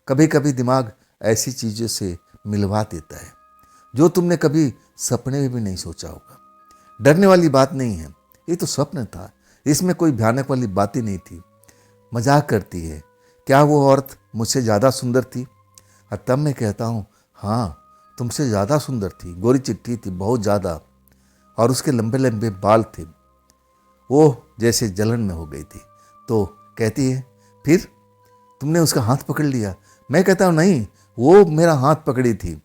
कभी कभी दिमाग ऐसी चीज़ों से मिलवा देता है जो तुमने कभी सपने में भी नहीं सोचा होगा। डरने वाली बात नहीं है, ये तो स्वप्न था, इसमें कोई भयानक वाली बात ही नहीं थी। मजाक करती है, क्या वो औरत मुझसे ज़्यादा सुंदर थी। और तब मैं कहता हूँ, हाँ तुमसे ज़्यादा सुंदर थी, गोरी चिट्ठी थी बहुत ज़्यादा, और उसके लंबे लंबे बाल थे, वो जैसे जलन में हो गई थी। तो कहती है, फिर तुमने उसका हाथ पकड़ लिया। मैं कहता हूँ, नहीं, वो मेरा हाथ पकड़ी थी,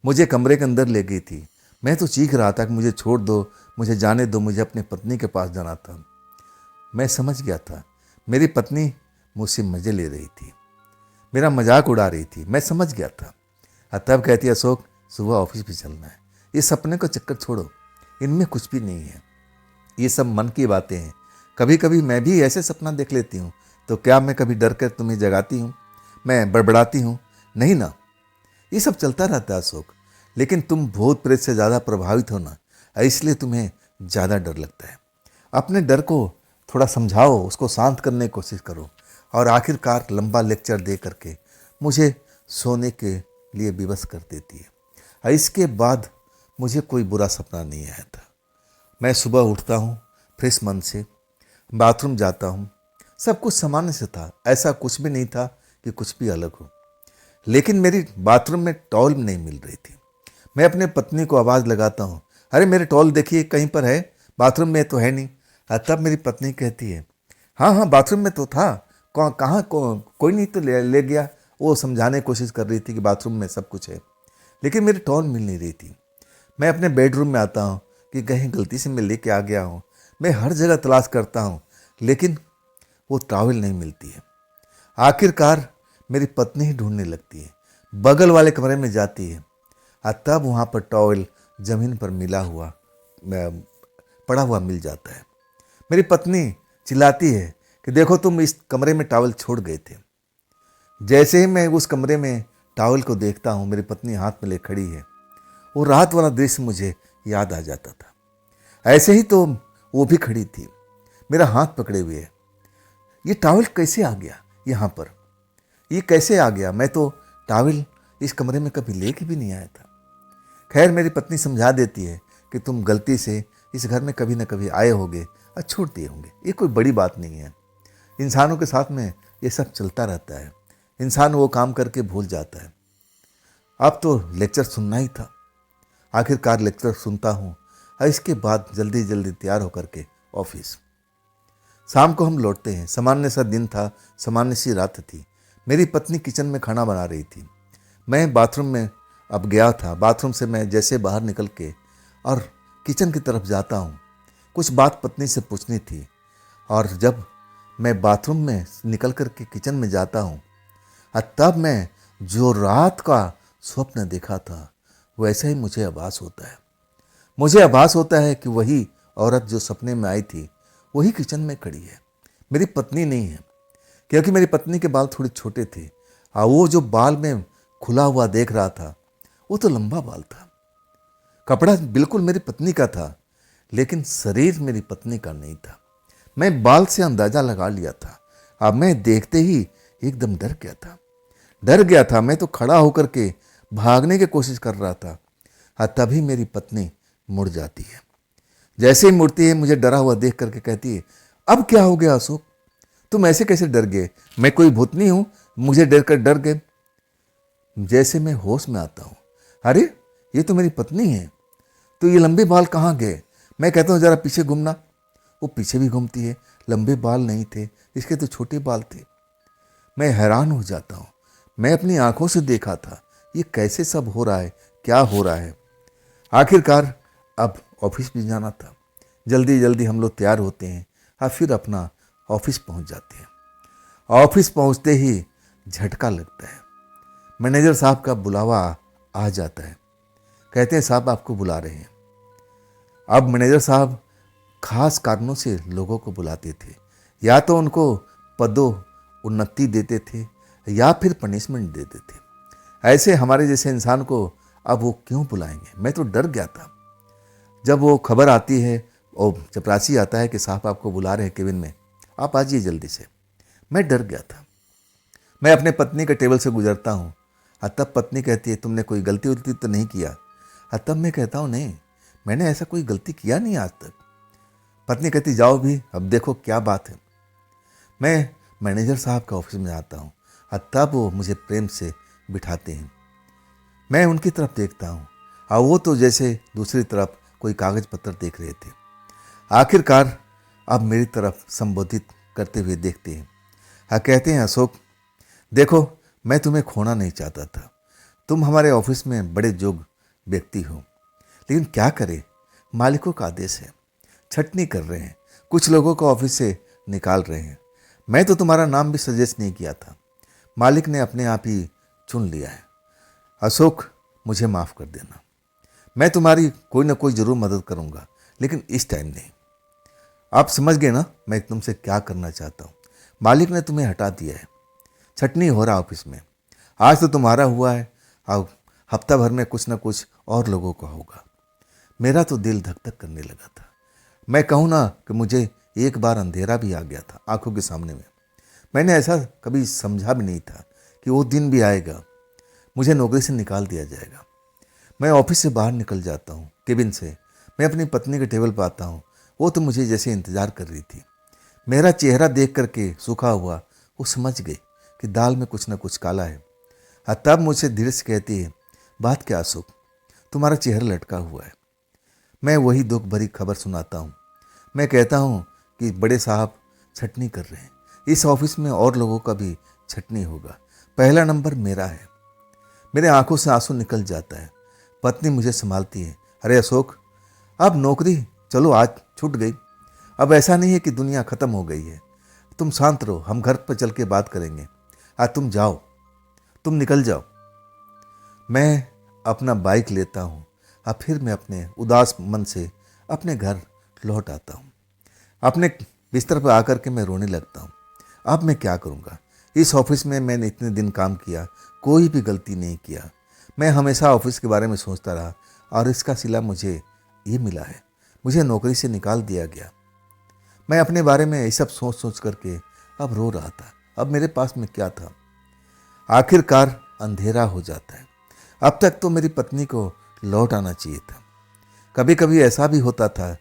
मुझे कमरे के अंदर ले गई थी। मैं तो चीख रहा था कि मुझे छोड़ दो, मुझे जाने दो, मुझे अपनी पत्नी के पास जाना था। मैं समझ गया था मेरी पत्नी मुझसे मज़े ले रही थी, मेरा मजाक उड़ा रही थी, मैं समझ गया था। और तब कहती है, अशोक सुबह ऑफिस भी चलना है, ये सपने को चक्कर छोड़ो, इनमें कुछ भी नहीं है, ये सब मन की बातें हैं। कभी कभी मैं भी ऐसे सपना देख लेती हूँ तो क्या मैं कभी डर कर तुम्हें जगाती हूँ, मैं बड़बड़ाती हूँ? नहीं ना। ये सब चलता रहता है अशोक, लेकिन तुम भूत प्रेत से ज़्यादा प्रभावित हो ना, इसलिए तुम्हें ज़्यादा डर लगता है। अपने डर को थोड़ा समझाओ, उसको शांत करने की कोशिश करो। और आखिरकार लंबा लेक्चर दे करके मुझे सोने के लिए विवश कर देती है। और इसके बाद मुझे कोई बुरा सपना नहीं आया था। मैं सुबह उठता हूँ फ्रेश मन से, बाथरूम जाता हूँ, सब कुछ सामान्य से था, ऐसा कुछ भी नहीं था कि कुछ भी अलग हो। लेकिन मेरी बाथरूम में टॉवल नहीं मिल रही थी। मैं अपने पत्नी को आवाज़ लगाता हूँ, अरे मेरे टॉवल देखिए कहीं पर है, बाथरूम में तो है नहीं। तब मेरी पत्नी कहती है, हाँ हाँ बाथरूम में तो था, कोई नहीं तो ले गया। वो समझाने की कोशिश कर रही थी कि बाथरूम में सब कुछ है, लेकिन मेरी टॉवल मिल नहीं रही थी। मैं अपने बेडरूम में आता हूँ कि कहीं गलती से मैं लेके आ गया हूँ। मैं हर जगह तलाश करता हूँ, लेकिन वो टॉवल नहीं मिलती है। आखिरकार मेरी पत्नी ही ढूंढने लगती है, बगल वाले कमरे में जाती है, तब वहाँ पर टॉवल ज़मीन पर पड़ा हुआ मिल जाता है। मेरी पत्नी चिल्लाती है कि देखो तुम इस कमरे में टॉवल छोड़ गए थे। जैसे ही मैं उस कमरे में टॉवल को देखता हूँ, मेरी पत्नी हाथ में ले खड़ी है। वो रात वाला दृश्य मुझे याद आ जाता था। ऐसे ही तो वो भी खड़ी थी, मेरा हाथ पकड़े हुए है। ये टॉवल कैसे आ गया यहाँ पर? ये कैसे आ गया? मैं तो टॉवल इस कमरे में कभी लेके भी नहीं आया था। खैर मेरी पत्नी समझा देती है कि तुम गलती से इस घर में कभी ना कभी आए होगे और छोड़ दिए होंगे, ये कोई बड़ी बात नहीं है। इंसानों के साथ में ये सब चलता रहता है, इंसान वो काम करके भूल जाता है। अब तो लेक्चर सुनना ही था। आखिरकार लेक्चर सुनता हूँ और इसके बाद जल्दी जल्दी तैयार होकर के ऑफिस। शाम को हम लौटते हैं। सामान्य सा दिन था, सामान्य सी रात थी। मेरी पत्नी किचन में खाना बना रही थी। मैं बाथरूम में अब गया था। बाथरूम से मैं जैसे बाहर निकल के और किचन की तरफ जाता हूँ, कुछ बात पत्नी से पूछनी थी। और जब मैं बाथरूम में निकल कर के किचन में जाता हूँ, तब मैं जो रात का स्वप्न देखा था वैसा ही मुझे आभास होता है। मुझे आभास होता है कि वही औरत जो सपने में आई थी वही किचन में खड़ी है, मेरी पत्नी नहीं है। क्योंकि मेरी पत्नी के बाल थोड़े छोटे थे और वो जो बाल में खुला हुआ देख रहा था वो तो लंबा बाल था। कपड़ा बिल्कुल मेरी पत्नी का था, लेकिन शरीर मेरी पत्नी का नहीं था। मैं बाल से अंदाजा लगा लिया था। अब मैं देखते ही एकदम डर गया था। मैं तो खड़ा होकर के भागने की कोशिश कर रहा था और तभी मेरी पत्नी मुड़ जाती है। जैसे ही मुड़ती है मुझे डरा हुआ देख करके कहती है, अब क्या हो गया अशोक, तुम ऐसे कैसे डर गए? मैं कोई भूतनी हूं मुझे डर गए? जैसे मैं होश में आता हूं, अरे ये तो मेरी पत्नी है, तो ये लंबे बाल कहाँ गए? मैं कहता हूँ जरा पीछे घूमना। वो पीछे भी घूमती है, लंबे बाल नहीं थे, इसके तो छोटे बाल थे। मैं हैरान हो जाता हूँ। मैं अपनी आंखों से देखा था ये कैसे सब हो रहा है, क्या हो रहा है। आखिरकार अब ऑफिस भी जाना था। जल्दी जल्दी हम लोग तैयार होते हैं और फिर अपना ऑफिस पहुंच जाते हैं। ऑफिस पहुंचते ही झटका लगता है। मैनेजर साहब का बुलावा आ जाता है। कहते हैं साहब आपको बुला रहे हैं। अब मैनेजर साहब खास कारणों से लोगों को बुलाते थे, या तो उनको पदोन्नति देते थे या फिर पनिशमेंट देते थे। ऐसे हमारे जैसे इंसान को अब वो क्यों बुलाएंगे? मैं तो डर गया था। जब वो खबर आती है और चपरासी आता है कि साहब आपको बुला रहे हैं केबिन में, आप आ जाइए जल्दी से, मैं डर गया था। मैं अपने पत्नी के टेबल से गुजरता हूँ और तब पत्नी कहती है तुमने कोई गलती उलती तो नहीं किया? और तब मैं कहता हूँ नहीं, मैंने ऐसा कोई गलती किया नहीं आज तक। पत्नी कहती जाओ भी, अब देखो क्या बात है। मैं मैनेजर साहब का ऑफिस में आता हूँ और तब वो मुझे प्रेम से बिठाते हैं। मैं उनकी तरफ देखता हूँ और वो तो जैसे दूसरी तरफ कोई कागज पत्र देख रहे थे। आखिरकार अब मेरी तरफ संबोधित करते हुए देखते हैं और कहते हैं अशोक देखो, मैं तुम्हें खोना नहीं चाहता था। तुम हमारे ऑफिस में बड़े जोग व्यक्ति हो, लेकिन क्या करें, मालिकों का आदेश है, छटनी कर रहे हैं, कुछ लोगों को ऑफिस से निकाल रहे हैं। मैं तो तुम्हारा नाम भी सजेस्ट नहीं किया था, मालिक ने अपने आप ही चुन लिया है। अशोक मुझे माफ़ कर देना, मैं तुम्हारी कोई ना कोई ज़रूर मदद करूँगा, लेकिन इस टाइम नहीं। आप समझ गए ना मैं तुमसे क्या करना चाहता हूँ? मालिक ने तुम्हें हटा दिया है, छटनी हो रहा ऑफिस में। आज तो तुम्हारा हुआ है, अब हफ्ता भर में कुछ ना कुछ और लोगों का होगा। मेरा तो दिल धक धक करने लगा था। मैं कहूँ ना कि मुझे एक बार अंधेरा भी आ गया था आंखों के सामने में। मैंने ऐसा कभी समझा भी नहीं था कि वो दिन भी आएगा, मुझे नौकरी से निकाल दिया जाएगा। मैं ऑफिस से बाहर निकल जाता हूँ, केबिन से मैं अपनी पत्नी के टेबल पर आता हूँ। वो तो मुझे जैसे इंतजार कर रही थी। मेरा चेहरा देख करके सूखा हुआ वो समझ गई कि दाल में कुछ ना कुछ काला है। तब मुझसे धीरे से कहती है, बात क्या अशोक, तुम्हारा चेहरा लटका हुआ है। मैं वही दुख भरी खबर सुनाता हूँ। मैं कहता हूँ कि बड़े साहब छटनी कर रहे हैं, इस ऑफिस में और लोगों का भी छटनी होगा, पहला नंबर मेरा है। मेरे आंखों से आंसू निकल जाता है। पत्नी मुझे संभालती है, अरे अशोक, अब नौकरी चलो आज छूट गई, अब ऐसा नहीं है कि दुनिया ख़त्म हो गई है। तुम शांत रहो, हम घर पर चल के बात करेंगे। आज तुम जाओ, तुम निकल जाओ। मैं अपना बाइक लेता हूँ और फिर मैं अपने उदास मन से अपने घर लौट आता हूँ। अपने बिस्तर पर आकर के मैं रोने लगता हूँ। अब मैं क्या करूँगा? इस ऑफिस में मैंने इतने दिन काम किया, कोई भी गलती नहीं किया। मैं हमेशा ऑफिस के बारे में सोचता रहा और इसका सिला मुझे ये मिला है, मुझे नौकरी से निकाल दिया गया। मैं अपने बारे में ये सब सोच सोच करके अब रो रहा था। अब मेरे पास में क्या था? आखिरकार अंधेरा हो जाता है। अब तक तो मेरी पत्नी को लौट आना चाहिए था। कभी कभी ऐसा भी होता था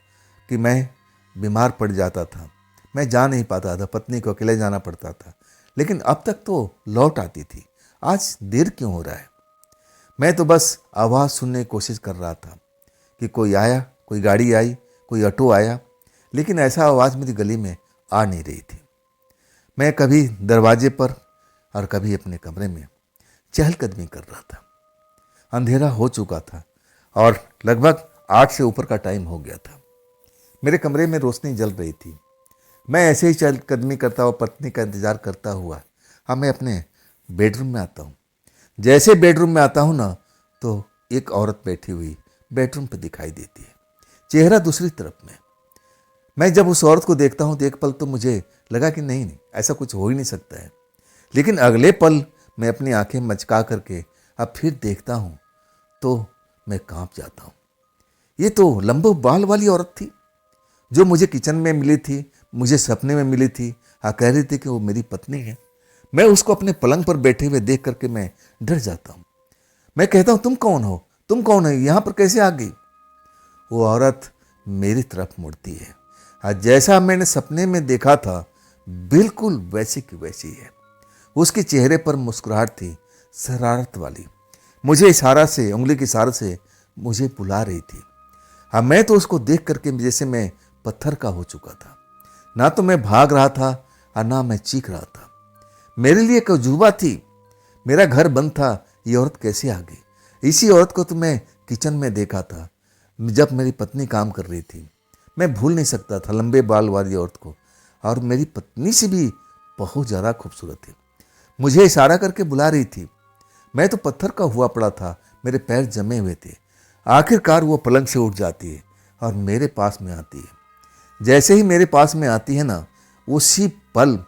कि मैं बीमार पड़ जाता था, मैं जा नहीं पाता था, पत्नी को अकेले जाना पड़ता था, लेकिन अब तक तो लौट आती थी। आज देर क्यों हो रहा है? मैं तो बस आवाज़ सुनने की कोशिश कर रहा था कि कोई आया, कोई गाड़ी आई, कोई ऑटो आया, लेकिन ऐसा आवाज़ मेरी गली में आ नहीं रही थी। मैं कभी दरवाजे पर और कभी अपने कमरे में चहलकदमी कर रहा था। अंधेरा हो चुका था और लगभग 8 से ऊपर का टाइम हो गया था। मेरे कमरे में रोशनी जल रही थी। मैं ऐसे ही चहलकदमी करता हुआ, पत्नी का इंतज़ार करता हुआ, अब मैं अपने बेडरूम में आता हूँ। जैसे बेडरूम में आता हूँ ना, तो एक औरत बैठी हुई बेडरूम पे दिखाई देती है, चेहरा दूसरी तरफ में। मैं जब उस औरत को देखता हूँ तो एक पल तो मुझे लगा कि नहीं नहीं, ऐसा कुछ हो ही नहीं सकता है। लेकिन अगले पल मैं अपनी आंखें मचका करके अब फिर देखता हूँ तो मैं कांप जाता हूँ। ये तो लंबे बाल वाली औरत थी जो मुझे किचन में मिली थी, मुझे सपने में मिली थी। हाँ, कह रही थी कि वो मेरी पत्नी है। मैं उसको अपने पलंग पर बैठे हुए देख करके मैं डर जाता हूँ। मैं कहता हूँ, तुम कौन हो, तुम कौन है, यहाँ पर कैसे आ गई? वो औरत मेरी तरफ मुड़ती है। हाँ, जैसा मैंने सपने में देखा था बिल्कुल वैसी की वैसी है। उसके चेहरे पर मुस्कुराहट थी, शरारत वाली। मुझे इशारा से, उंगली के इशारे से मुझे बुला रही थी। हाँ, मैं तो उसको देख करके जैसे मैं पत्थर का हो चुका था। ना तो मैं भाग रहा था और ना मैं चीख रहा था। मेरे लिए एक अजूबा थी। मेरा घर बंद था, ये औरत कैसे आ गई? इसी औरत को तो मैं किचन में देखा था जब मेरी पत्नी काम कर रही थी। मैं भूल नहीं सकता था लंबे बाल वाली औरत को, और मेरी पत्नी से भी बहुत ज़्यादा खूबसूरत थी। मुझे इशारा करके बुला रही थी। मैं तो पत्थर का हुआ पड़ा था, मेरे पैर जमे हुए थे। आखिरकार वो पलंग से उठ जाती है और मेरे पास में आती है। जैसे ही मेरे पास में आती है ना, उसी पल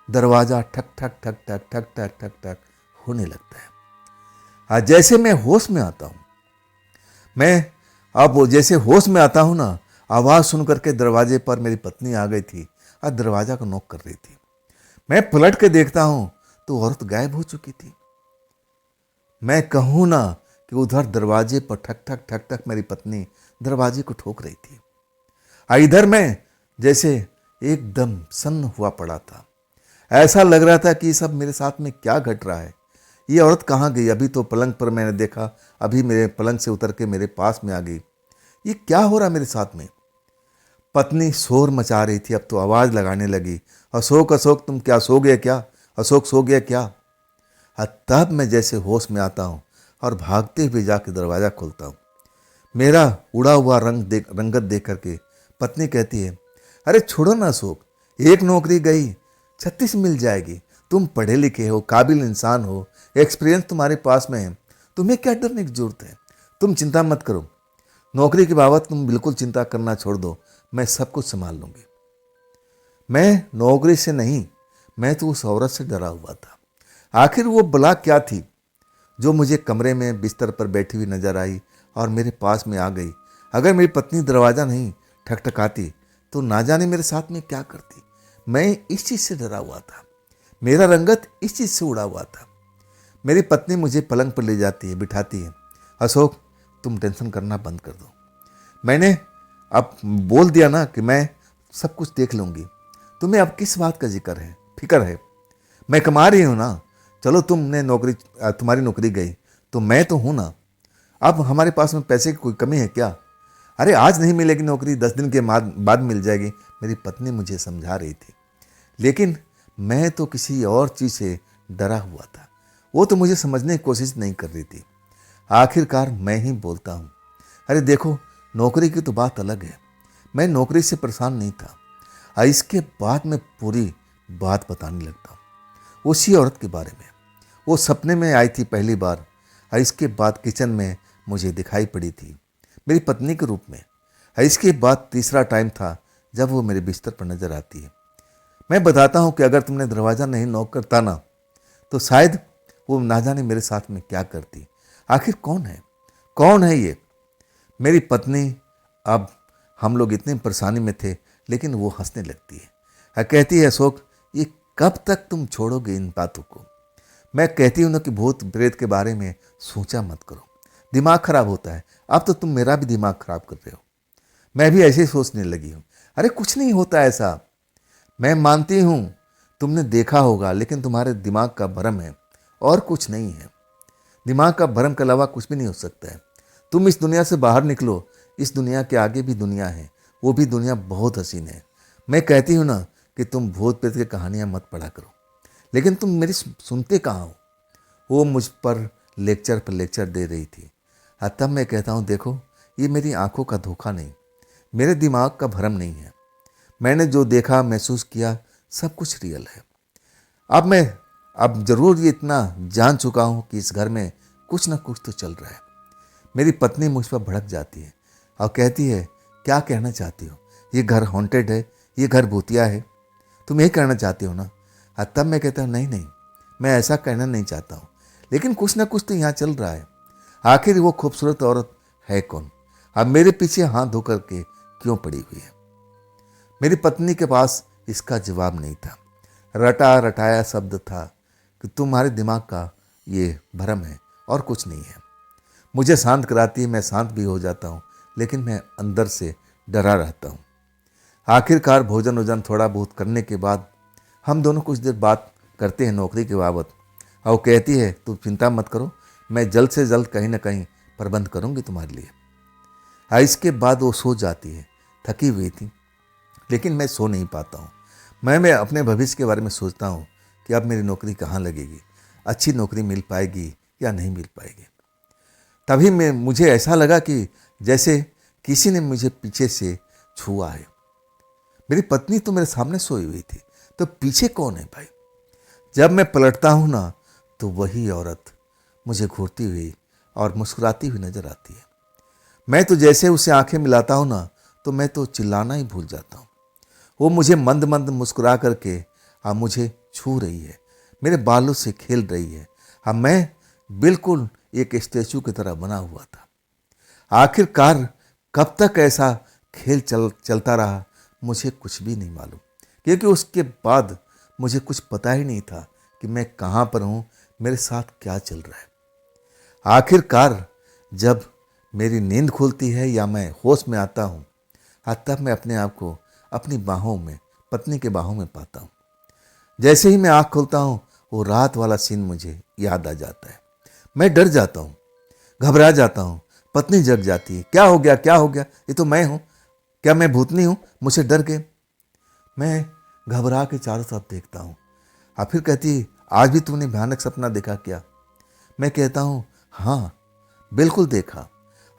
दरवाज़ा ठक ठक ठक ठक ठक ठक ठक ठक होने लगता है। हाँ, जैसे मैं होश में आता हूँ, मैं अब वो जैसे होश में आता हूँ ना, आवाज़ सुन करके दरवाजे पर मेरी पत्नी आ गई थी और दरवाज़ा को नॉक कर रही थी। मैं पलट के देखता हूँ तो औरत गायब हो चुकी थी। मैं कहूँ ना कि उधर दरवाजे पर ठक ठक ठक ठक मेरी पत्नी दरवाजे को ठोक रही थी। इधर मैं जैसे एकदम सन्न हुआ पड़ा था। ऐसा लग रहा था कि ये सब मेरे साथ में क्या घट रहा है। ये औरत कहाँ गई? अभी तो पलंग पर मैंने देखा, अभी मेरे पलंग से उतर के मेरे पास में आ गई। ये क्या हो रहा मेरे साथ में? पत्नी शोर मचा रही थी, अब तो आवाज़ लगाने लगी, अशोक अशोक तुम क्या सो गए क्या? अशोक सो गया क्या? तब मैं जैसे होश में आता हूँ और भागते हुए जाके दरवाज़ा खोलता हूँ। मेरा उड़ा हुआ रंगत देख करके पत्नी कहती है, अरे छोड़ो ना अशोक, एक नौकरी गई 36 मिल जाएगी। तुम पढ़े लिखे हो, काबिल इंसान हो, एक्सपीरियंस तुम्हारे पास में है, तुम्हें क्या डरने की जरूरत है? तुम चिंता मत करो, नौकरी की बाबत तुम बिल्कुल चिंता करना छोड़ दो, मैं सब कुछ संभाल लूँगी। मैं नौकरी से नहीं, मैं तो उस औरत से डरा हुआ था। आखिर वो बला क्या थी जो मुझे कमरे में बिस्तर पर बैठी हुई नजर आई और मेरे पास में आ गई। अगर मेरी पत्नी दरवाज़ा नहीं ठकठकाती तो ना जाने मेरे साथ में क्या करती। मैं इस चीज़ से डरा हुआ था, मेरा रंगत इस चीज़ से उड़ा हुआ था। मेरी पत्नी मुझे पलंग पर ले जाती है, बिठाती है। अशोक, तुम टेंशन करना बंद कर दो। मैंने अब बोल दिया ना कि मैं सब कुछ देख लूँगी। तुम्हें अब किस बात का फिक्र है? मैं कमा रही हूँ ना। चलो तुम्हारी नौकरी गई तो मैं तो हूँ ना। अब हमारे पास में पैसे की कोई कमी है क्या? अरे आज नहीं मिलेगी नौकरी, 10 दिन के बाद मिल जाएगी, मेरी पत्नी मुझे समझा रही थी। लेकिन मैं तो किसी और चीज़ से डरा हुआ था। वो तो मुझे समझने की कोशिश नहीं कर रही थी। आखिरकार मैं ही बोलता हूँ, अरे देखो, नौकरी की तो बात अलग है। मैं नौकरी से परेशान नहीं था। इसके बाद मैं पूरी बात बताने लगता हूँ उसी औरत के बारे में। वो सपने में आई थी पहली बार। इसके बाद किचन में मुझे दिखाई पड़ी थी मेरी पत्नी के रूप में। इसके बाद तीसरा टाइम था जब वो मेरे बिस्तर पर नजर आती है। मैं बताता हूँ कि अगर तुमने दरवाज़ा नहीं नॉक करता ना तो शायद वो ना जाने मेरे साथ में क्या करती। आखिर कौन है ये? मेरी पत्नी। अब हम लोग इतनी परेशानी में थे लेकिन वो हंसने लगती है और कहती है, अशोक, ये कब तक तुम छोड़ोगे इन बातों को? मैं कहती हूँ ना कि भूत प्रेत के बारे में सोचा मत करो, दिमाग खराब होता है। अब तो तुम मेरा भी दिमाग खराब कर रहे हो। मैं भी ऐसे ही सोचने लगी हूँ। अरे कुछ नहीं होता ऐसा। मैं मानती हूँ तुमने देखा होगा, लेकिन तुम्हारे दिमाग का भ्रम है और कुछ नहीं है। दिमाग का भ्रम के अलावा कुछ भी नहीं हो सकता है। तुम इस दुनिया से बाहर निकलो, इस दुनिया के आगे भी दुनिया है, वो भी दुनिया बहुत हसीन है। मैं कहती हूँ ना कि तुम भूत प्रेत की कहानियाँ मत पढ़ा करो, लेकिन तुम मेरी सुनते कहाँ हो? वो मुझ पर लेक्चर दे रही थी। तब मैं कहता हूँ, देखो, ये मेरी आंखों का धोखा नहीं, मेरे दिमाग का भ्रम नहीं है। मैंने जो देखा महसूस किया सब कुछ रियल है। अब जरूर ये इतना जान चुका हूँ कि इस घर में कुछ ना कुछ तो चल रहा है। मेरी पत्नी मुझ पर भड़क जाती है और कहती है, क्या कहना चाहती हो? ये घर हॉन्टेड है, ये घर भूतिया है, तुम यही कहना चाहती हो ना? तब मैं कहता हूँ, नहीं, मैं ऐसा कहना नहीं चाहता हूँ, लेकिन कुछ ना कुछ तो यहाँ चल रहा है। आखिर वो खूबसूरत औरत है कौन? अब मेरे पीछे हाथ धो करके क्यों पड़ी हुई है? मेरी पत्नी के पास इसका जवाब नहीं था। रटा रटाया शब्द था कि तुम्हारे दिमाग का ये भ्रम है और कुछ नहीं है। मुझे शांत कराती है, मैं शांत भी हो जाता हूँ, लेकिन मैं अंदर से डरा रहता हूँ। आखिरकार भोजन वोजन थोड़ा बहुत करने के बाद हम दोनों कुछ देर बात करते हैं नौकरी के बाबत। और कहती है, तुम चिंता मत करो, मैं जल्द से जल्द कहीं ना कहीं प्रबंध करूँगी तुम्हारे लिए। इसके बाद वो सो जाती है। थकी हुई थी, लेकिन मैं सो नहीं पाता हूँ। मैं अपने भविष्य के बारे में सोचता हूँ कि अब मेरी नौकरी कहाँ लगेगी, अच्छी नौकरी मिल पाएगी या नहीं मिल पाएगी। तभी मुझे ऐसा लगा कि जैसे किसी ने मुझे पीछे से छुआ है। मेरी पत्नी तो मेरे सामने सोई हुई थी, तो पीछे कौन है भाई? जब मैं पलटता हूँ ना तो वही औरत मुझे घूरती हुई और मुस्कुराती हुई नजर आती है। मैं तो जैसे उसे आंखें मिलाता हूँ ना तो मैं तो चिल्लाना ही भूल जाता हूँ। वो मुझे मंद मंद मुस्कुरा करके मुझे छू रही है, मेरे बालों से खेल रही है। मैं बिल्कुल एक स्टैचू की तरह बना हुआ था। आखिरकार कब तक ऐसा खेल चलता रहा मुझे कुछ भी नहीं मालूम, क्योंकि उसके बाद मुझे कुछ पता ही नहीं था कि मैं कहाँ पर हूँ, मेरे साथ क्या चल रहा है। आखिरकार जब मेरी नींद खुलती है या मैं होश में आता हूँ, तब मैं अपने आप को अपनी बाहों में, पत्नी के बाहों में पाता हूँ। जैसे ही मैं आँख खोलता हूँ वो रात वाला सीन मुझे याद आ जाता है। मैं डर जाता हूँ, घबरा जाता हूँ। पत्नी जग जाती है, क्या हो गया, ये तो मैं हूँ, क्या मैं भूतनी हूँ, मुझे डर गए। मैं घबरा के चारों तरफ देखता हूँ। फिर कहती, आज भी तूने भयानक सपना देखा क्या? मैं कहता हूँ, हाँ बिल्कुल देखा।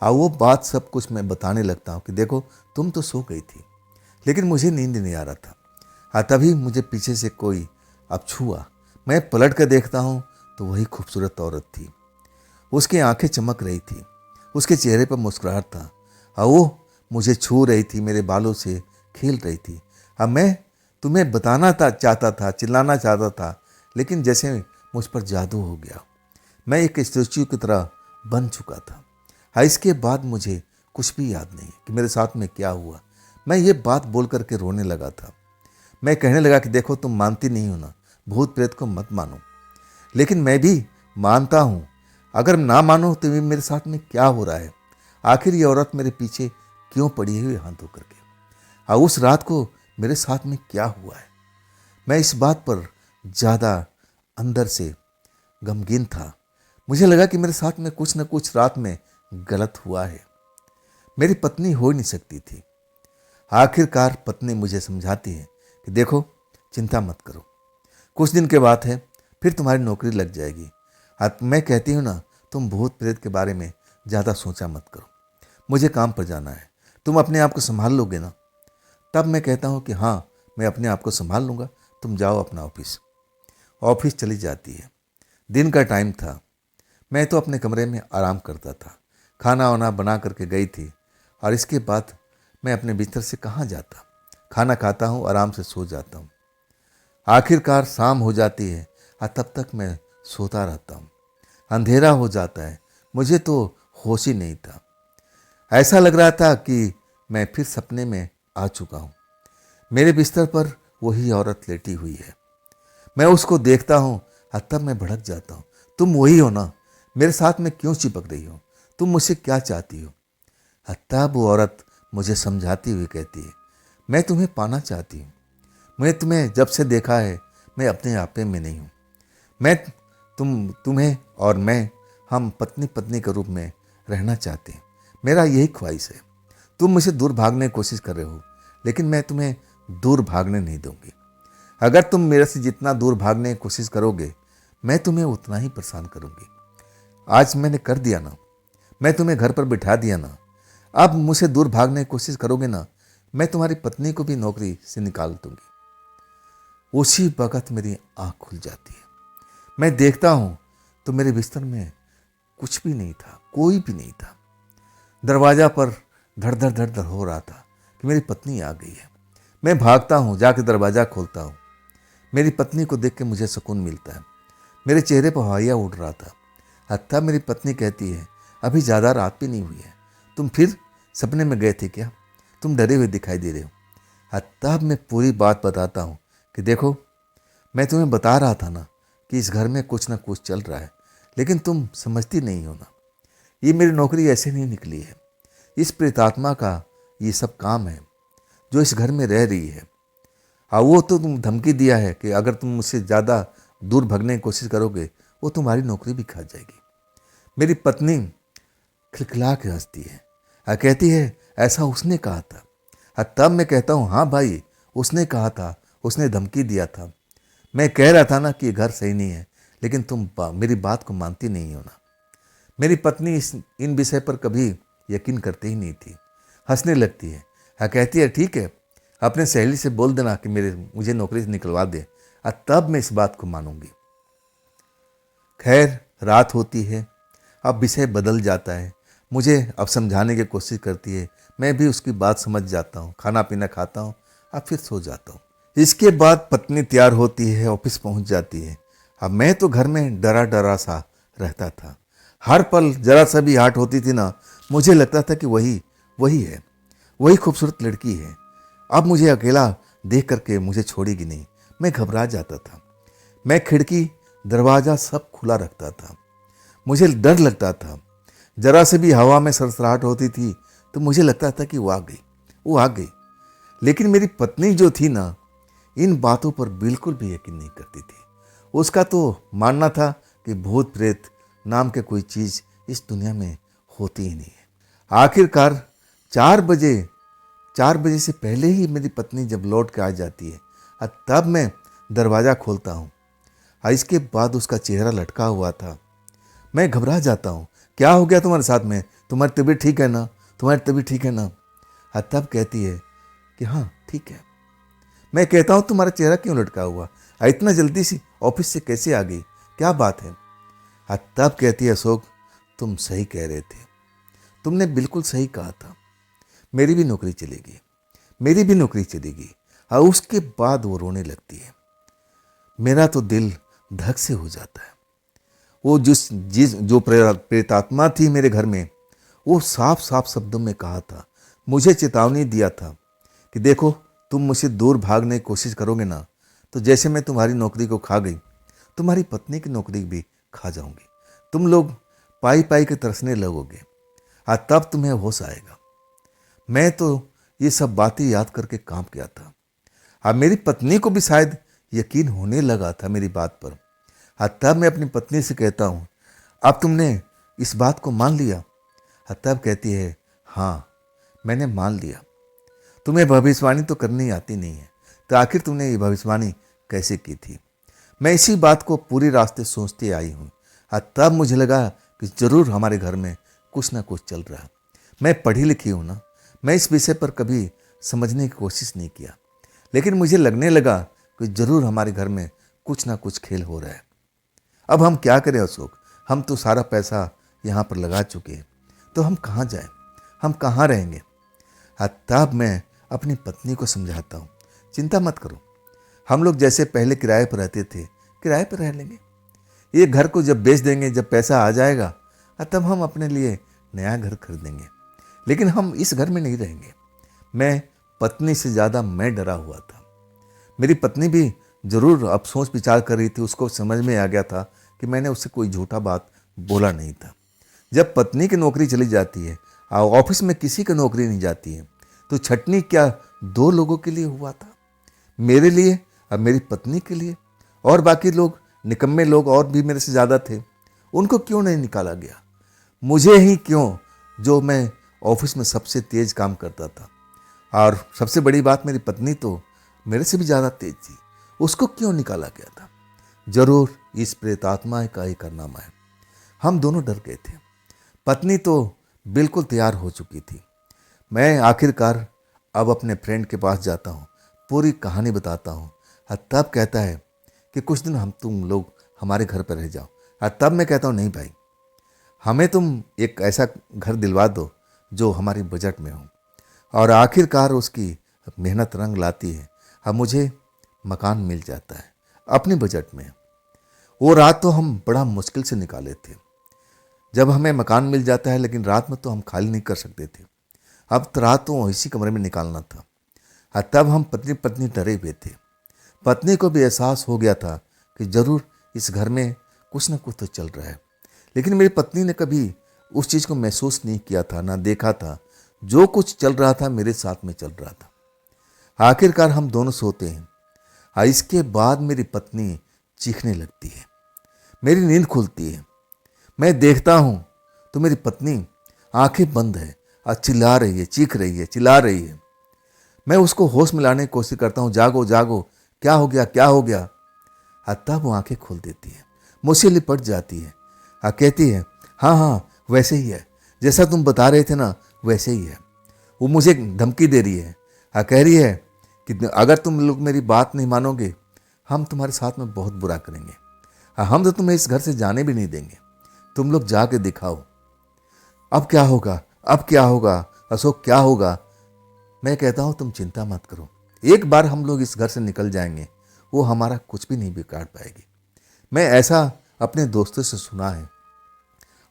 वो बात सब कुछ मैं बताने लगता हूँ कि देखो, तुम तो सो गई थी, लेकिन मुझे नींद नहीं आ रहा था। तभी मुझे पीछे से कोई अब छुआ। मैं पलट कर देखता हूँ तो वही खूबसूरत औरत थी। उसकी आंखें चमक रही थी, उसके चेहरे पर मुस्कुराहट था। वो मुझे छू रही थी, मेरे बालों से खेल रही थी। मैं तुम्हें बताना था, चाहता था, चिल्लाना चाहता था, लेकिन जैसे मुझ पर जादू हो गया। मैं एक स्टैच्यू की तरह बन चुका था। हाँ, इसके बाद मुझे कुछ भी याद नहीं कि मेरे साथ में क्या हुआ। मैं ये बात बोल करके रोने लगा था। मैं कहने लगा कि देखो, तुम मानती नहीं हो ना, भूत प्रेत को मत मानो। लेकिन मैं भी मानता हूँ। अगर ना मानो तो भी मेरे साथ में क्या हो रहा है, आखिर ये औरत मेरे पीछे क्यों पड़ी हुई हाथ धो करके, हाँ, उस रात को मेरे साथ में क्या हुआ है। मैं इस बात पर ज़्यादा अंदर से गमगीन था। मुझे लगा कि मेरे साथ में कुछ न कुछ रात में गलत हुआ है। मेरी पत्नी हो नहीं सकती थी। आखिरकार पत्नी मुझे समझाती है कि देखो, चिंता मत करो, कुछ दिन के बाद है, फिर तुम्हारी नौकरी लग जाएगी। अब मैं कहती हूँ ना, तुम भूत प्रेत के बारे में ज़्यादा सोचा मत करो, मुझे काम पर जाना है, तुम अपने आप को संभाल लोगे ना। तब मैं कहता हूँ कि हाँ, मैं अपने आप को संभाल लूँगा, तुम जाओ अपना ऑफिस। ऑफिस चली जाती है। दिन का टाइम था। मैं तो अपने कमरे में आराम करता था। खाना वाना बना करके गई थी, और इसके बाद मैं अपने बिस्तर से कहाँ जाता। खाना खाता हूँ, आराम से सो जाता हूँ। आखिरकार शाम हो जाती है और तब तक मैं सोता रहता हूँ। अंधेरा हो जाता है। मुझे तो होश ही नहीं था। ऐसा लग रहा था कि मैं फिर सपने में आ चुका हूँ। मेरे बिस्तर पर वही औरत लेटी हुई है। मैं उसको देखता हूँ और तब मैं भड़क जाता हूँ। तुम वही हो ना, मेरे साथ में क्यों चिपक रही हो, तुम मुझसे क्या चाहती हो। तब वो औरत मुझे समझाती हुई कहती है, मैं तुम्हें पाना चाहती हूँ। मैं तुम्हें जब से देखा है, मैं अपने आपे में नहीं हूँ। मैं तुम्हें और मैं, हम पत्नी पत्नी के रूप में रहना चाहते हैं। मेरा यही ख्वाहिश है। तुम मुझे दूर भागने की कोशिश कर रहे हो, लेकिन मैं तुम्हें दूर भागने नहीं दूंगी। अगर तुम मेरे से जितना दूर भागने की कोशिश करोगे, मैं तुम्हें उतना ही परेशान करूंगी। आज मैंने कर दिया ना, मैं तुम्हें घर पर बिठा दिया ना। अब मुझसे दूर भागने की कोशिश करोगे ना, मैं तुम्हारी पत्नी को भी नौकरी से निकाल दूंगी। उसी वक्त मेरी आंख खुल जाती है। मैं देखता हूं तो मेरे बिस्तर में कुछ भी नहीं था, कोई भी नहीं था। दरवाजा पर धड़ धड़ धड़ धड़ हो रहा था कि मेरी पत्नी आ गई है। मैं भागता हूँ, जाके दरवाज़ा खोलता हूँ। मेरी पत्नी को देख के मुझे सुकून मिलता है। मेरे चेहरे पर हवाइया उड़ रहा था। तब मेरी पत्नी कहती है, अभी ज़्यादा रात भी नहीं हुई है, तुम फिर सपने में गए थे क्या, तुम डरे हुए दिखाई दे रहे हो। तब मैं पूरी बात बताता हूँ कि देखो, मैं तुम्हें बता रहा था ना कि इस घर में कुछ ना कुछ चल रहा है, लेकिन तुम समझती नहीं हो ना। ये मेरी नौकरी ऐसे नहीं निकली है। इस प्रेतात्मा का ये सब काम है जो इस घर में रह रही है। हाँ, वो तो तुम धमकी दिया है कि अगर तुम मुझसे ज़्यादा दूर भागने की कोशिश करोगे, वो तुम्हारी नौकरी भी खा जाएगी। मेरी पत्नी खिलखिला के हंसती है और कहती है, ऐसा उसने कहा था। तब मैं कहता हूँ, हाँ भाई, उसने कहा था, उसने धमकी दिया था। मैं कह रहा था ना कि ये घर सही नहीं है, लेकिन तुम मेरी बात को मानती नहीं हो ना। मेरी पत्नी इन विषय पर कभी यकीन करती ही नहीं थी। हंसने लगती है। कहती है, ठीक है, अपने सहेली से बोल देना कि मुझे नौकरी से निकलवा दे, तब मैं इस बात को मानूंगी। खैर, रात होती है। अब विषय बदल जाता है। मुझे अब समझाने की कोशिश करती है। मैं भी उसकी बात समझ जाता हूँ, खाना पीना खाता हूँ, अब फिर सो जाता हूँ। इसके बाद पत्नी तैयार होती है, ऑफिस पहुँच जाती है। अब मैं तो घर में डरा डरा सा रहता था। हर पल जरा सा भी हाट होती थी ना, मुझे लगता था कि वही वही है, वही खूबसूरत लड़की है। अब मुझे अकेला देख करके मुझे छोड़ेगी नहीं। मैं घबरा जाता था। मैं खिड़की दरवाज़ा सब खुला रखता था। मुझे डर लगता था। जरा से भी हवा में सरसराहट होती थी तो मुझे लगता था कि वो आ गई, वो आ गई। लेकिन मेरी पत्नी जो थी ना, इन बातों पर बिल्कुल भी यकीन नहीं करती थी। उसका तो मानना था कि भूत प्रेत नाम के कोई चीज़ इस दुनिया में होती ही नहीं है। आखिरकार 4 बजे से पहले ही मेरी पत्नी जब लौट के आ जाती है, तब मैं दरवाज़ा खोलता हूँ। इसके बाद उसका चेहरा लटका हुआ था। मैं घबरा जाता हूँ। क्या हो गया तुम्हारे साथ में, तुम्हारी तबीयत ठीक है ना, तुम्हारी तबीयत ठीक है ना। तब कहती है कि हाँ ठीक है। मैं कहता हूँ, तुम्हारा चेहरा क्यों लटका हुआ, इतना जल्दी से ऑफिस से कैसे आ गई, क्या बात है। तब कहती है, अशोक, तुम सही कह रहे थे, तुमने बिल्कुल सही कहा था। मेरी भी नौकरी चलेगी, मेरी भी नौकरी चलेगी। और उसके बाद वो रोने लगती है। मेरा तो दिल धक से हो जाता है। वो जिस जो प्रेतात्मा थी मेरे घर में, वो साफ साफ शब्दों में कहा था, मुझे चेतावनी दिया था कि देखो, तुम मुझसे दूर भागने की कोशिश करोगे ना, तो जैसे मैं तुम्हारी नौकरी को खा गई, तुम्हारी पत्नी की नौकरी भी खा जाऊंगी। तुम लोग पाई पाई के तरसने लगोगे और तब तुम्हें होश आएगा। मैं तो ये सब बातें याद करके कांप गया था। अब मेरी पत्नी को भी शायद यकीन होने लगा था मेरी बात पर। तब मैं अपनी पत्नी से कहता हूँ, अब तुमने इस बात को मान लिया? तब कहती है, हाँ मैंने मान लिया। तुम्हें भविष्यवाणी तो करनी आती नहीं है, तो आखिर तुमने ये भविष्यवाणी कैसे की थी? मैं इसी बात को पूरी रास्ते सोचते आई हूँ। तब मुझे लगा कि जरूर हमारे घर में कुछ ना कुछ चल रहा है। मैं पढ़ी लिखी हूँ ना, मैं इस विषय पर कभी समझने की कोशिश नहीं किया, लेकिन मुझे लगने लगा कि जरूर हमारे घर में कुछ ना कुछ खेल हो रहा है। अब हम क्या करें अशोक, हम तो सारा पैसा यहाँ पर लगा चुके हैं, तो हम कहाँ जाएं, हम कहाँ रहेंगे? तब मैं अपनी पत्नी को समझाता हूँ, चिंता मत करो, हम लोग जैसे पहले किराए पर रहते थे, किराए पर रह लेंगे। ये घर को जब बेच देंगे, जब पैसा आ जाएगा, तब हम अपने लिए नया घर खरीदेंगे, लेकिन हम इस घर में नहीं रहेंगे। मैं पत्नी से ज़्यादा मैं डरा हुआ था। मेरी पत्नी भी जरूर अब सोच विचार कर रही थी। उसको समझ में आ गया था कि मैंने उससे कोई झूठा बात बोला नहीं था। जब पत्नी की नौकरी चली जाती है और ऑफिस में किसी की नौकरी नहीं जाती है, तो छटनी क्या दो लोगों के लिए हुआ था, मेरे लिए और मेरी पत्नी के लिए। और बाकी लोग निकम्मे लोग और भी मेरे से ज़्यादा थे, उनको क्यों नहीं निकाला गया? मुझे ही क्यों, जो मैं ऑफिस में सबसे तेज काम करता था, और सबसे बड़ी बात मेरी पत्नी तो मेरे से भी ज़्यादा तेज थी, उसको क्यों निकाला गया था? जरूर इस प्रेतात्मा का ही कारनामा है। हम दोनों डर गए थे। पत्नी तो बिल्कुल तैयार हो चुकी थी। मैं आखिरकार अब अपने फ्रेंड के पास जाता हूँ, पूरी कहानी बताता हूँ, और तब कहता है कि कुछ दिन तुम लोग हमारे घर पर रह जाओ। और तब मैं कहता हूँ, नहीं भाई, हमें तुम एक ऐसा घर दिलवा दो जो हमारी बजट में हो। और आखिरकार उसकी मेहनत रंग लाती है। अब मुझे मकान मिल जाता है अपने बजट में। वो रात तो हम बड़ा मुश्किल से निकाले थे। जब हमें मकान मिल जाता है, लेकिन रात में तो हम खाली नहीं कर सकते थे। अब तो रात तो इसी कमरे में निकालना था। और तब हम पत्नी पत्नी डरे हुए थे। पत्नी को भी एहसास हो गया था कि जरूर इस घर में कुछ ना कुछ तो चल रहा है, लेकिन मेरी पत्नी ने कभी उस चीज़ को महसूस नहीं किया था, ना देखा था। जो कुछ चल रहा था मेरे साथ में चल रहा था। आखिरकार हम दोनों सोते हैं, और इसके बाद मेरी पत्नी चीखने लगती है। मेरी नींद खुलती है। मैं देखता हूँ तो मेरी पत्नी आंखें बंद है और चिल्ला रही है, चीख रही है, चिल्ला रही है। मैं उसको होश में लाने की कोशिश करता हूँ, जागो जागो, क्या हो गया, क्या हो गया? तब वो आंखें खोल देती है, मुझसे लिपट जाती है और कहती है, हाँ हाँ वैसे ही है, जैसा तुम बता रहे थे ना वैसे ही है। वो मुझे धमकी दे रही है और कह रही है कि अगर तुम लोग मेरी बात नहीं मानोगे, हम तुम्हारे साथ में बहुत बुरा करेंगे, और हम तो तुम्हें इस घर से जाने भी नहीं देंगे। तुम लोग जाके दिखाओ। अब क्या होगा, अब क्या होगा अशोक, क्या होगा? मैं कहता हूँ, तुम चिंता मत करो, एक बार हम लोग इस घर से निकल जाएंगे, वो हमारा कुछ भी नहीं बिगाड़ पाएगी। मैं ऐसा अपने दोस्तों से सुना है,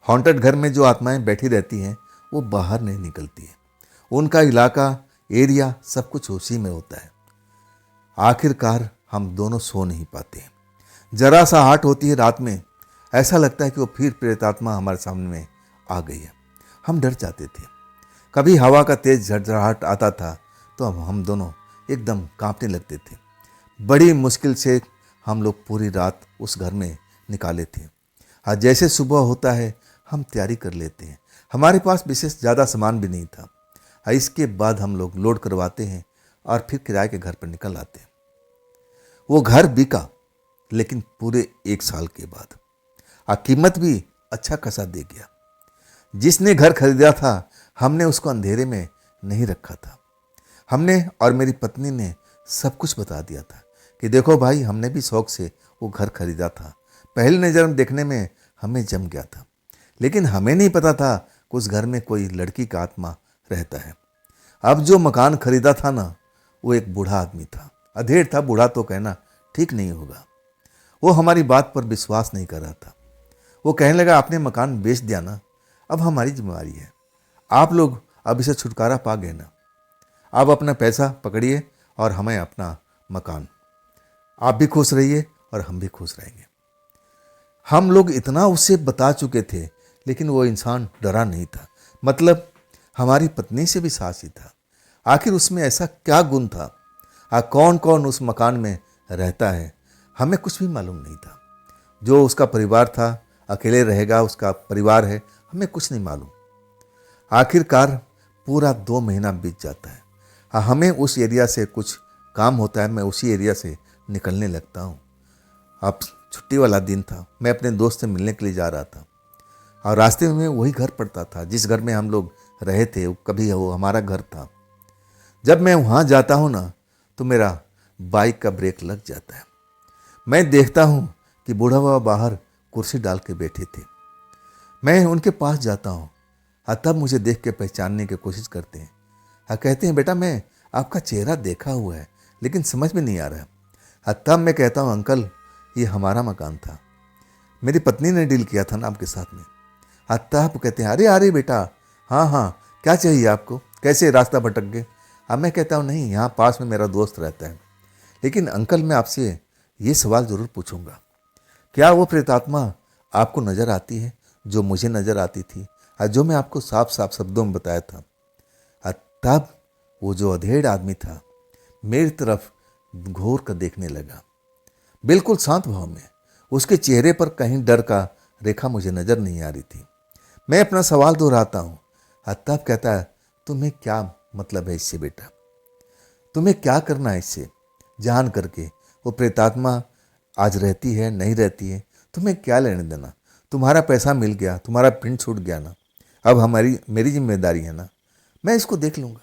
हॉन्टेड घर में जो आत्माएं बैठी रहती हैं वो बाहर नहीं निकलती हैं। उनका इलाका, एरिया सब कुछ उसी में होता है। आखिरकार हम दोनों सो नहीं पाते हैं। जरा सा आहट होती है रात में, ऐसा लगता है कि वो फिर प्रेतात्मा हमारे सामने में आ गई है। हम डर जाते थे। कभी हवा का तेज झरझराहट आता था तो हम दोनों एकदम कांपने लगते थे। बड़ी मुश्किल से हम लोग पूरी रात उस घर में निकाले थे। आज जैसे सुबह होता है हम तैयारी कर लेते हैं। हमारे पास विशेष ज़्यादा सामान भी नहीं था। इसके बाद हम लोग लोड करवाते हैं और फिर किराए के घर पर निकल आते हैं। वो घर बिका, लेकिन पूरे 1 साल के बाद, और कीमत भी अच्छा खासा दे गया। जिसने घर खरीदा था हमने उसको अंधेरे में नहीं रखा था। हमने और मेरी पत्नी ने सब कुछ बता दिया था कि देखो भाई, हमने भी शौक से वो घर खरीदा था। पहली नज़र में देखने में हमें जम गया था, लेकिन हमें नहीं पता था कि उस घर में कोई लड़की का आत्मा रहता है। अब जो मकान खरीदा था ना, वो एक बूढ़ा आदमी था, अधेड़ था, बूढ़ा तो कहना ठीक नहीं होगा। वो हमारी बात पर विश्वास नहीं कर रहा था। वो कहने लगा, आपने मकान बेच दिया ना, अब हमारी जिम्मेवारी है, आप लोग अब इसे छुटकारा पा गए ना, आप अपना पैसा पकड़िए और हमें अपना मकान, आप भी खुश रहिए और हम भी खुश रहेंगे। हम लोग इतना उसे बता चुके थे, लेकिन वो इंसान डरा नहीं था। मतलब हमारी पत्नी से भी साहसी था। आखिर उसमें ऐसा क्या गुण था? कौन कौन उस मकान में रहता है, हमें कुछ भी मालूम नहीं था। जो उसका परिवार था, अकेले रहेगा, उसका परिवार है, हमें कुछ नहीं मालूम। आखिरकार पूरा 2 महीना बीत जाता है। हमें उस एरिया से कुछ काम होता है, मैं उसी एरिया से निकलने लगता हूँ। अब छुट्टी वाला दिन था, मैं अपने दोस्त से मिलने के लिए जा रहा था और रास्ते में वही घर पड़ता था जिस घर में हम लोग रहे थे, कभी वो हमारा घर था। जब मैं वहाँ जाता हूँ ना, तो मेरा बाइक का ब्रेक लग जाता है। मैं देखता हूँ कि बूढ़ा बाबा बाहर कुर्सी डाल के बैठे थे। मैं उनके पास जाता हूँ, तब मुझे देख के पहचानने की कोशिश करते हैं। कहते हैं, बेटा मैं आपका चेहरा देखा हुआ है, लेकिन समझ में नहीं आ रहा। तब मैं कहता हूँ, अंकल ये हमारा मकान था, मेरी पत्नी ने डील किया था ना आपके साथ में। तब कहते हैं, अरे अरे बेटा, हाँ हाँ, क्या चाहिए आपको, कैसे रास्ता भटक गए? अब मैं कहता हूँ, नहीं, यहाँ पास में मेरा दोस्त रहता है, लेकिन अंकल मैं आपसे ये सवाल ज़रूर पूछूंगा, क्या वो प्रेतात्मा आपको नज़र आती है जो मुझे नज़र आती थी, जो मैं आपको साफ साफ शब्दों में बताया था? तब वो जो अधेड़ आदमी था मेरी तरफ घूर कर देखने लगा, बिल्कुल शांत भाव में। उसके चेहरे पर कहीं डर का रेखा मुझे नज़र नहीं आ रही थी। मैं अपना सवाल दोहराता हूँ। तब कहता है, तुम्हें क्या मतलब है इससे बेटा, तुम्हें क्या करना है इससे जान करके? वो प्रेतात्मा आज रहती है नहीं रहती है, तुम्हें क्या लेने देना? तुम्हारा पैसा मिल गया, तुम्हारा प्रिंट छूट गया ना, अब मेरी जिम्मेदारी है ना, मैं इसको देख लूँगा।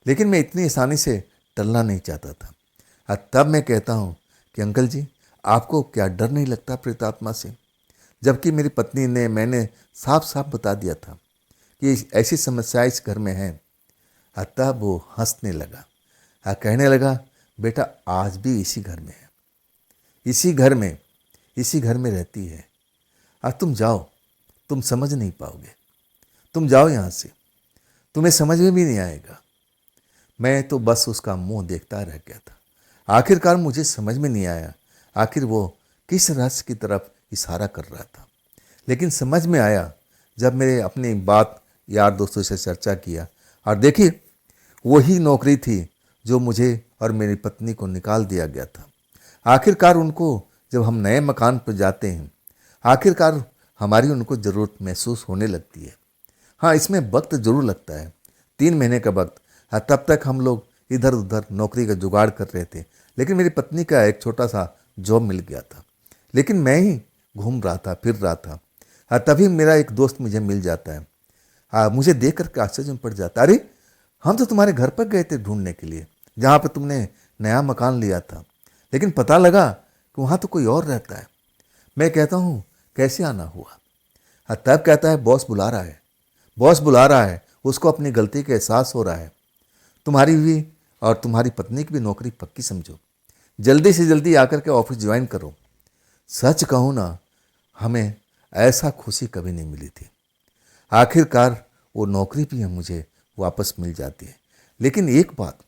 लेकिन मैं इतनी आसानी से टलना नहीं चाहता था। तब मैं कहता हूँ कि अंकल जी, आपको क्या डर नहीं लगता प्रेतात्मा से? जबकि मेरी पत्नी ने, मैंने साफ साफ बता दिया था कि ऐसी समस्या इस घर में है। तब वो हंसने लगा, कहने लगा, बेटा आज भी इसी घर में है, इसी घर में रहती है। तुम जाओ, तुम समझ नहीं पाओगे, तुम जाओ यहाँ से, तुम्हें समझ में भी नहीं आएगा। मैं तो बस उसका मुंह देखता रह गया था। आखिरकार मुझे समझ में नहीं आया आखिर वो किस रहस्य की तरफ इशारा कर रहा था, लेकिन समझ में आया जब मैंने अपनी बात यार दोस्तों से चर्चा किया और देखिए वही नौकरी थी जो मुझे और मेरी पत्नी को निकाल दिया गया था। आखिरकार उनको, जब हम नए मकान पर जाते हैं, आखिरकार हमारी उनको ज़रूरत महसूस होने लगती है। हाँ, इसमें वक्त ज़रूर लगता है, 3 महीने का वक्त। तब तक हम लोग इधर उधर नौकरी का जुगाड़ कर रहे थे, लेकिन मेरी पत्नी का एक छोटा सा जॉब मिल गया था, लेकिन मैं ही घूम रहा था, फिर रहा था। तभी मेरा एक दोस्त मुझे मिल जाता है। मुझे देख करके आश्चर्य में पड़ जाता, अरे हम तो तुम्हारे घर पर गए थे ढूंढने के लिए, जहाँ पर तुमने नया मकान लिया था, लेकिन पता लगा कि वहाँ तो कोई और रहता है। मैं कहता हूँ, कैसे आना हुआ? तब कहता है, बॉस बुला रहा है, बॉस बुला रहा है, उसको अपनी गलती का एहसास हो रहा है। तुम्हारी भी और तुम्हारी पत्नी की भी नौकरी पक्की समझो, जल्दी से जल्दी आकर के ऑफिस ज्वाइन करो। सच कहूँ ना, हमें ऐसा खुशी कभी नहीं मिली थी। आखिरकार वो नौकरी भी मुझे वापस मिल जाती है। लेकिन एक बात,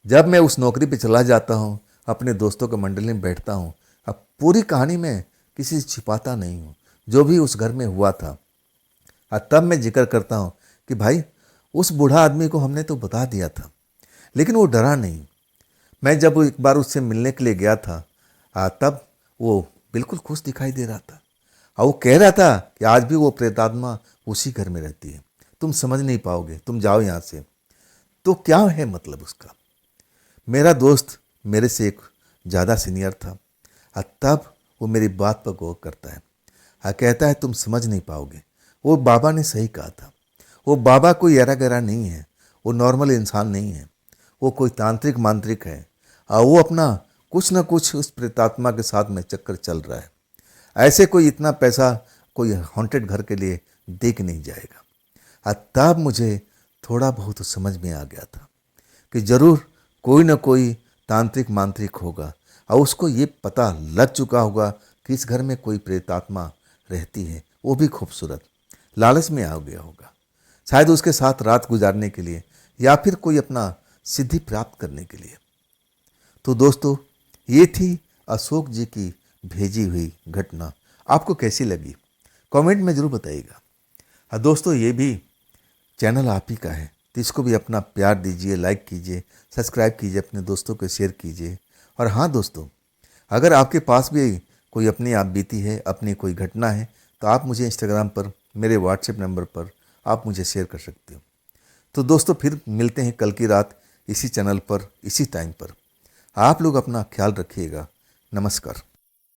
जब मैं उस नौकरी पे चला जाता हूँ, अपने दोस्तों के मंडली में बैठता हूँ, अब पूरी कहानी में किसी से छिपाता नहीं हूँ जो भी उस घर में हुआ था। तब मैं जिक्र करता हूँ कि भाई उस बूढ़ा आदमी को हमने तो बता दिया था, लेकिन वो डरा नहीं। मैं जब एक बार उससे मिलने के लिए गया था, तब वो बिल्कुल खुश दिखाई दे रहा था और वो कह रहा था कि आज भी वो प्रेतात्मा उसी घर में रहती है, तुम समझ नहीं पाओगे, तुम जाओ यहाँ से। तो क्या है मतलब उसका? मेरा दोस्त मेरे से एक ज़्यादा सीनियर था। तब वो मेरी बात पर गौर करता है। कहता है, तुम समझ नहीं पाओगे, वो बाबा ने सही कहा था। वो बाबा कोई ऐरा गैरा नहीं है, वो नॉर्मल इंसान नहीं है, वो कोई तांत्रिक मांत्रिक है और वो अपना कुछ ना कुछ उस प्रेतात्मा के साथ में चक्कर चल रहा है। ऐसे कोई इतना पैसा कोई हॉन्टेड घर के लिए दे के नहीं जाएगा। तब मुझे थोड़ा बहुत समझ में आ गया था कि ज़रूर कोई ना कोई तांत्रिक मांत्रिक होगा और उसको ये पता लग चुका होगा कि इस घर में कोई प्रेतात्मा रहती है, वो भी खूबसूरत। लालच में आ गया होगा, शायद उसके साथ रात गुजारने के लिए या फिर कोई अपना सिद्धि प्राप्त करने के लिए। तो दोस्तों, ये थी अशोक जी की भेजी हुई घटना। आपको कैसी लगी कमेंट में ज़रूर बताइएगा। हाँ दोस्तों, ये भी चैनल आप ही का है, तो इसको भी अपना प्यार दीजिए, लाइक कीजिए, सब्सक्राइब कीजिए, अपने दोस्तों को शेयर कीजिए। और हाँ दोस्तों, अगर आपके पास भी कोई अपनी आप बीती है, अपनी कोई घटना है, तो आप मुझे इंस्टाग्राम पर, मेरे व्हाट्सएप नंबर पर आप मुझे शेयर कर सकते हो। तो दोस्तों, फिर मिलते हैं कल की रात इसी चैनल पर, इसी टाइम पर। आप लोग अपना ख्याल रखिएगा। नमस्कार।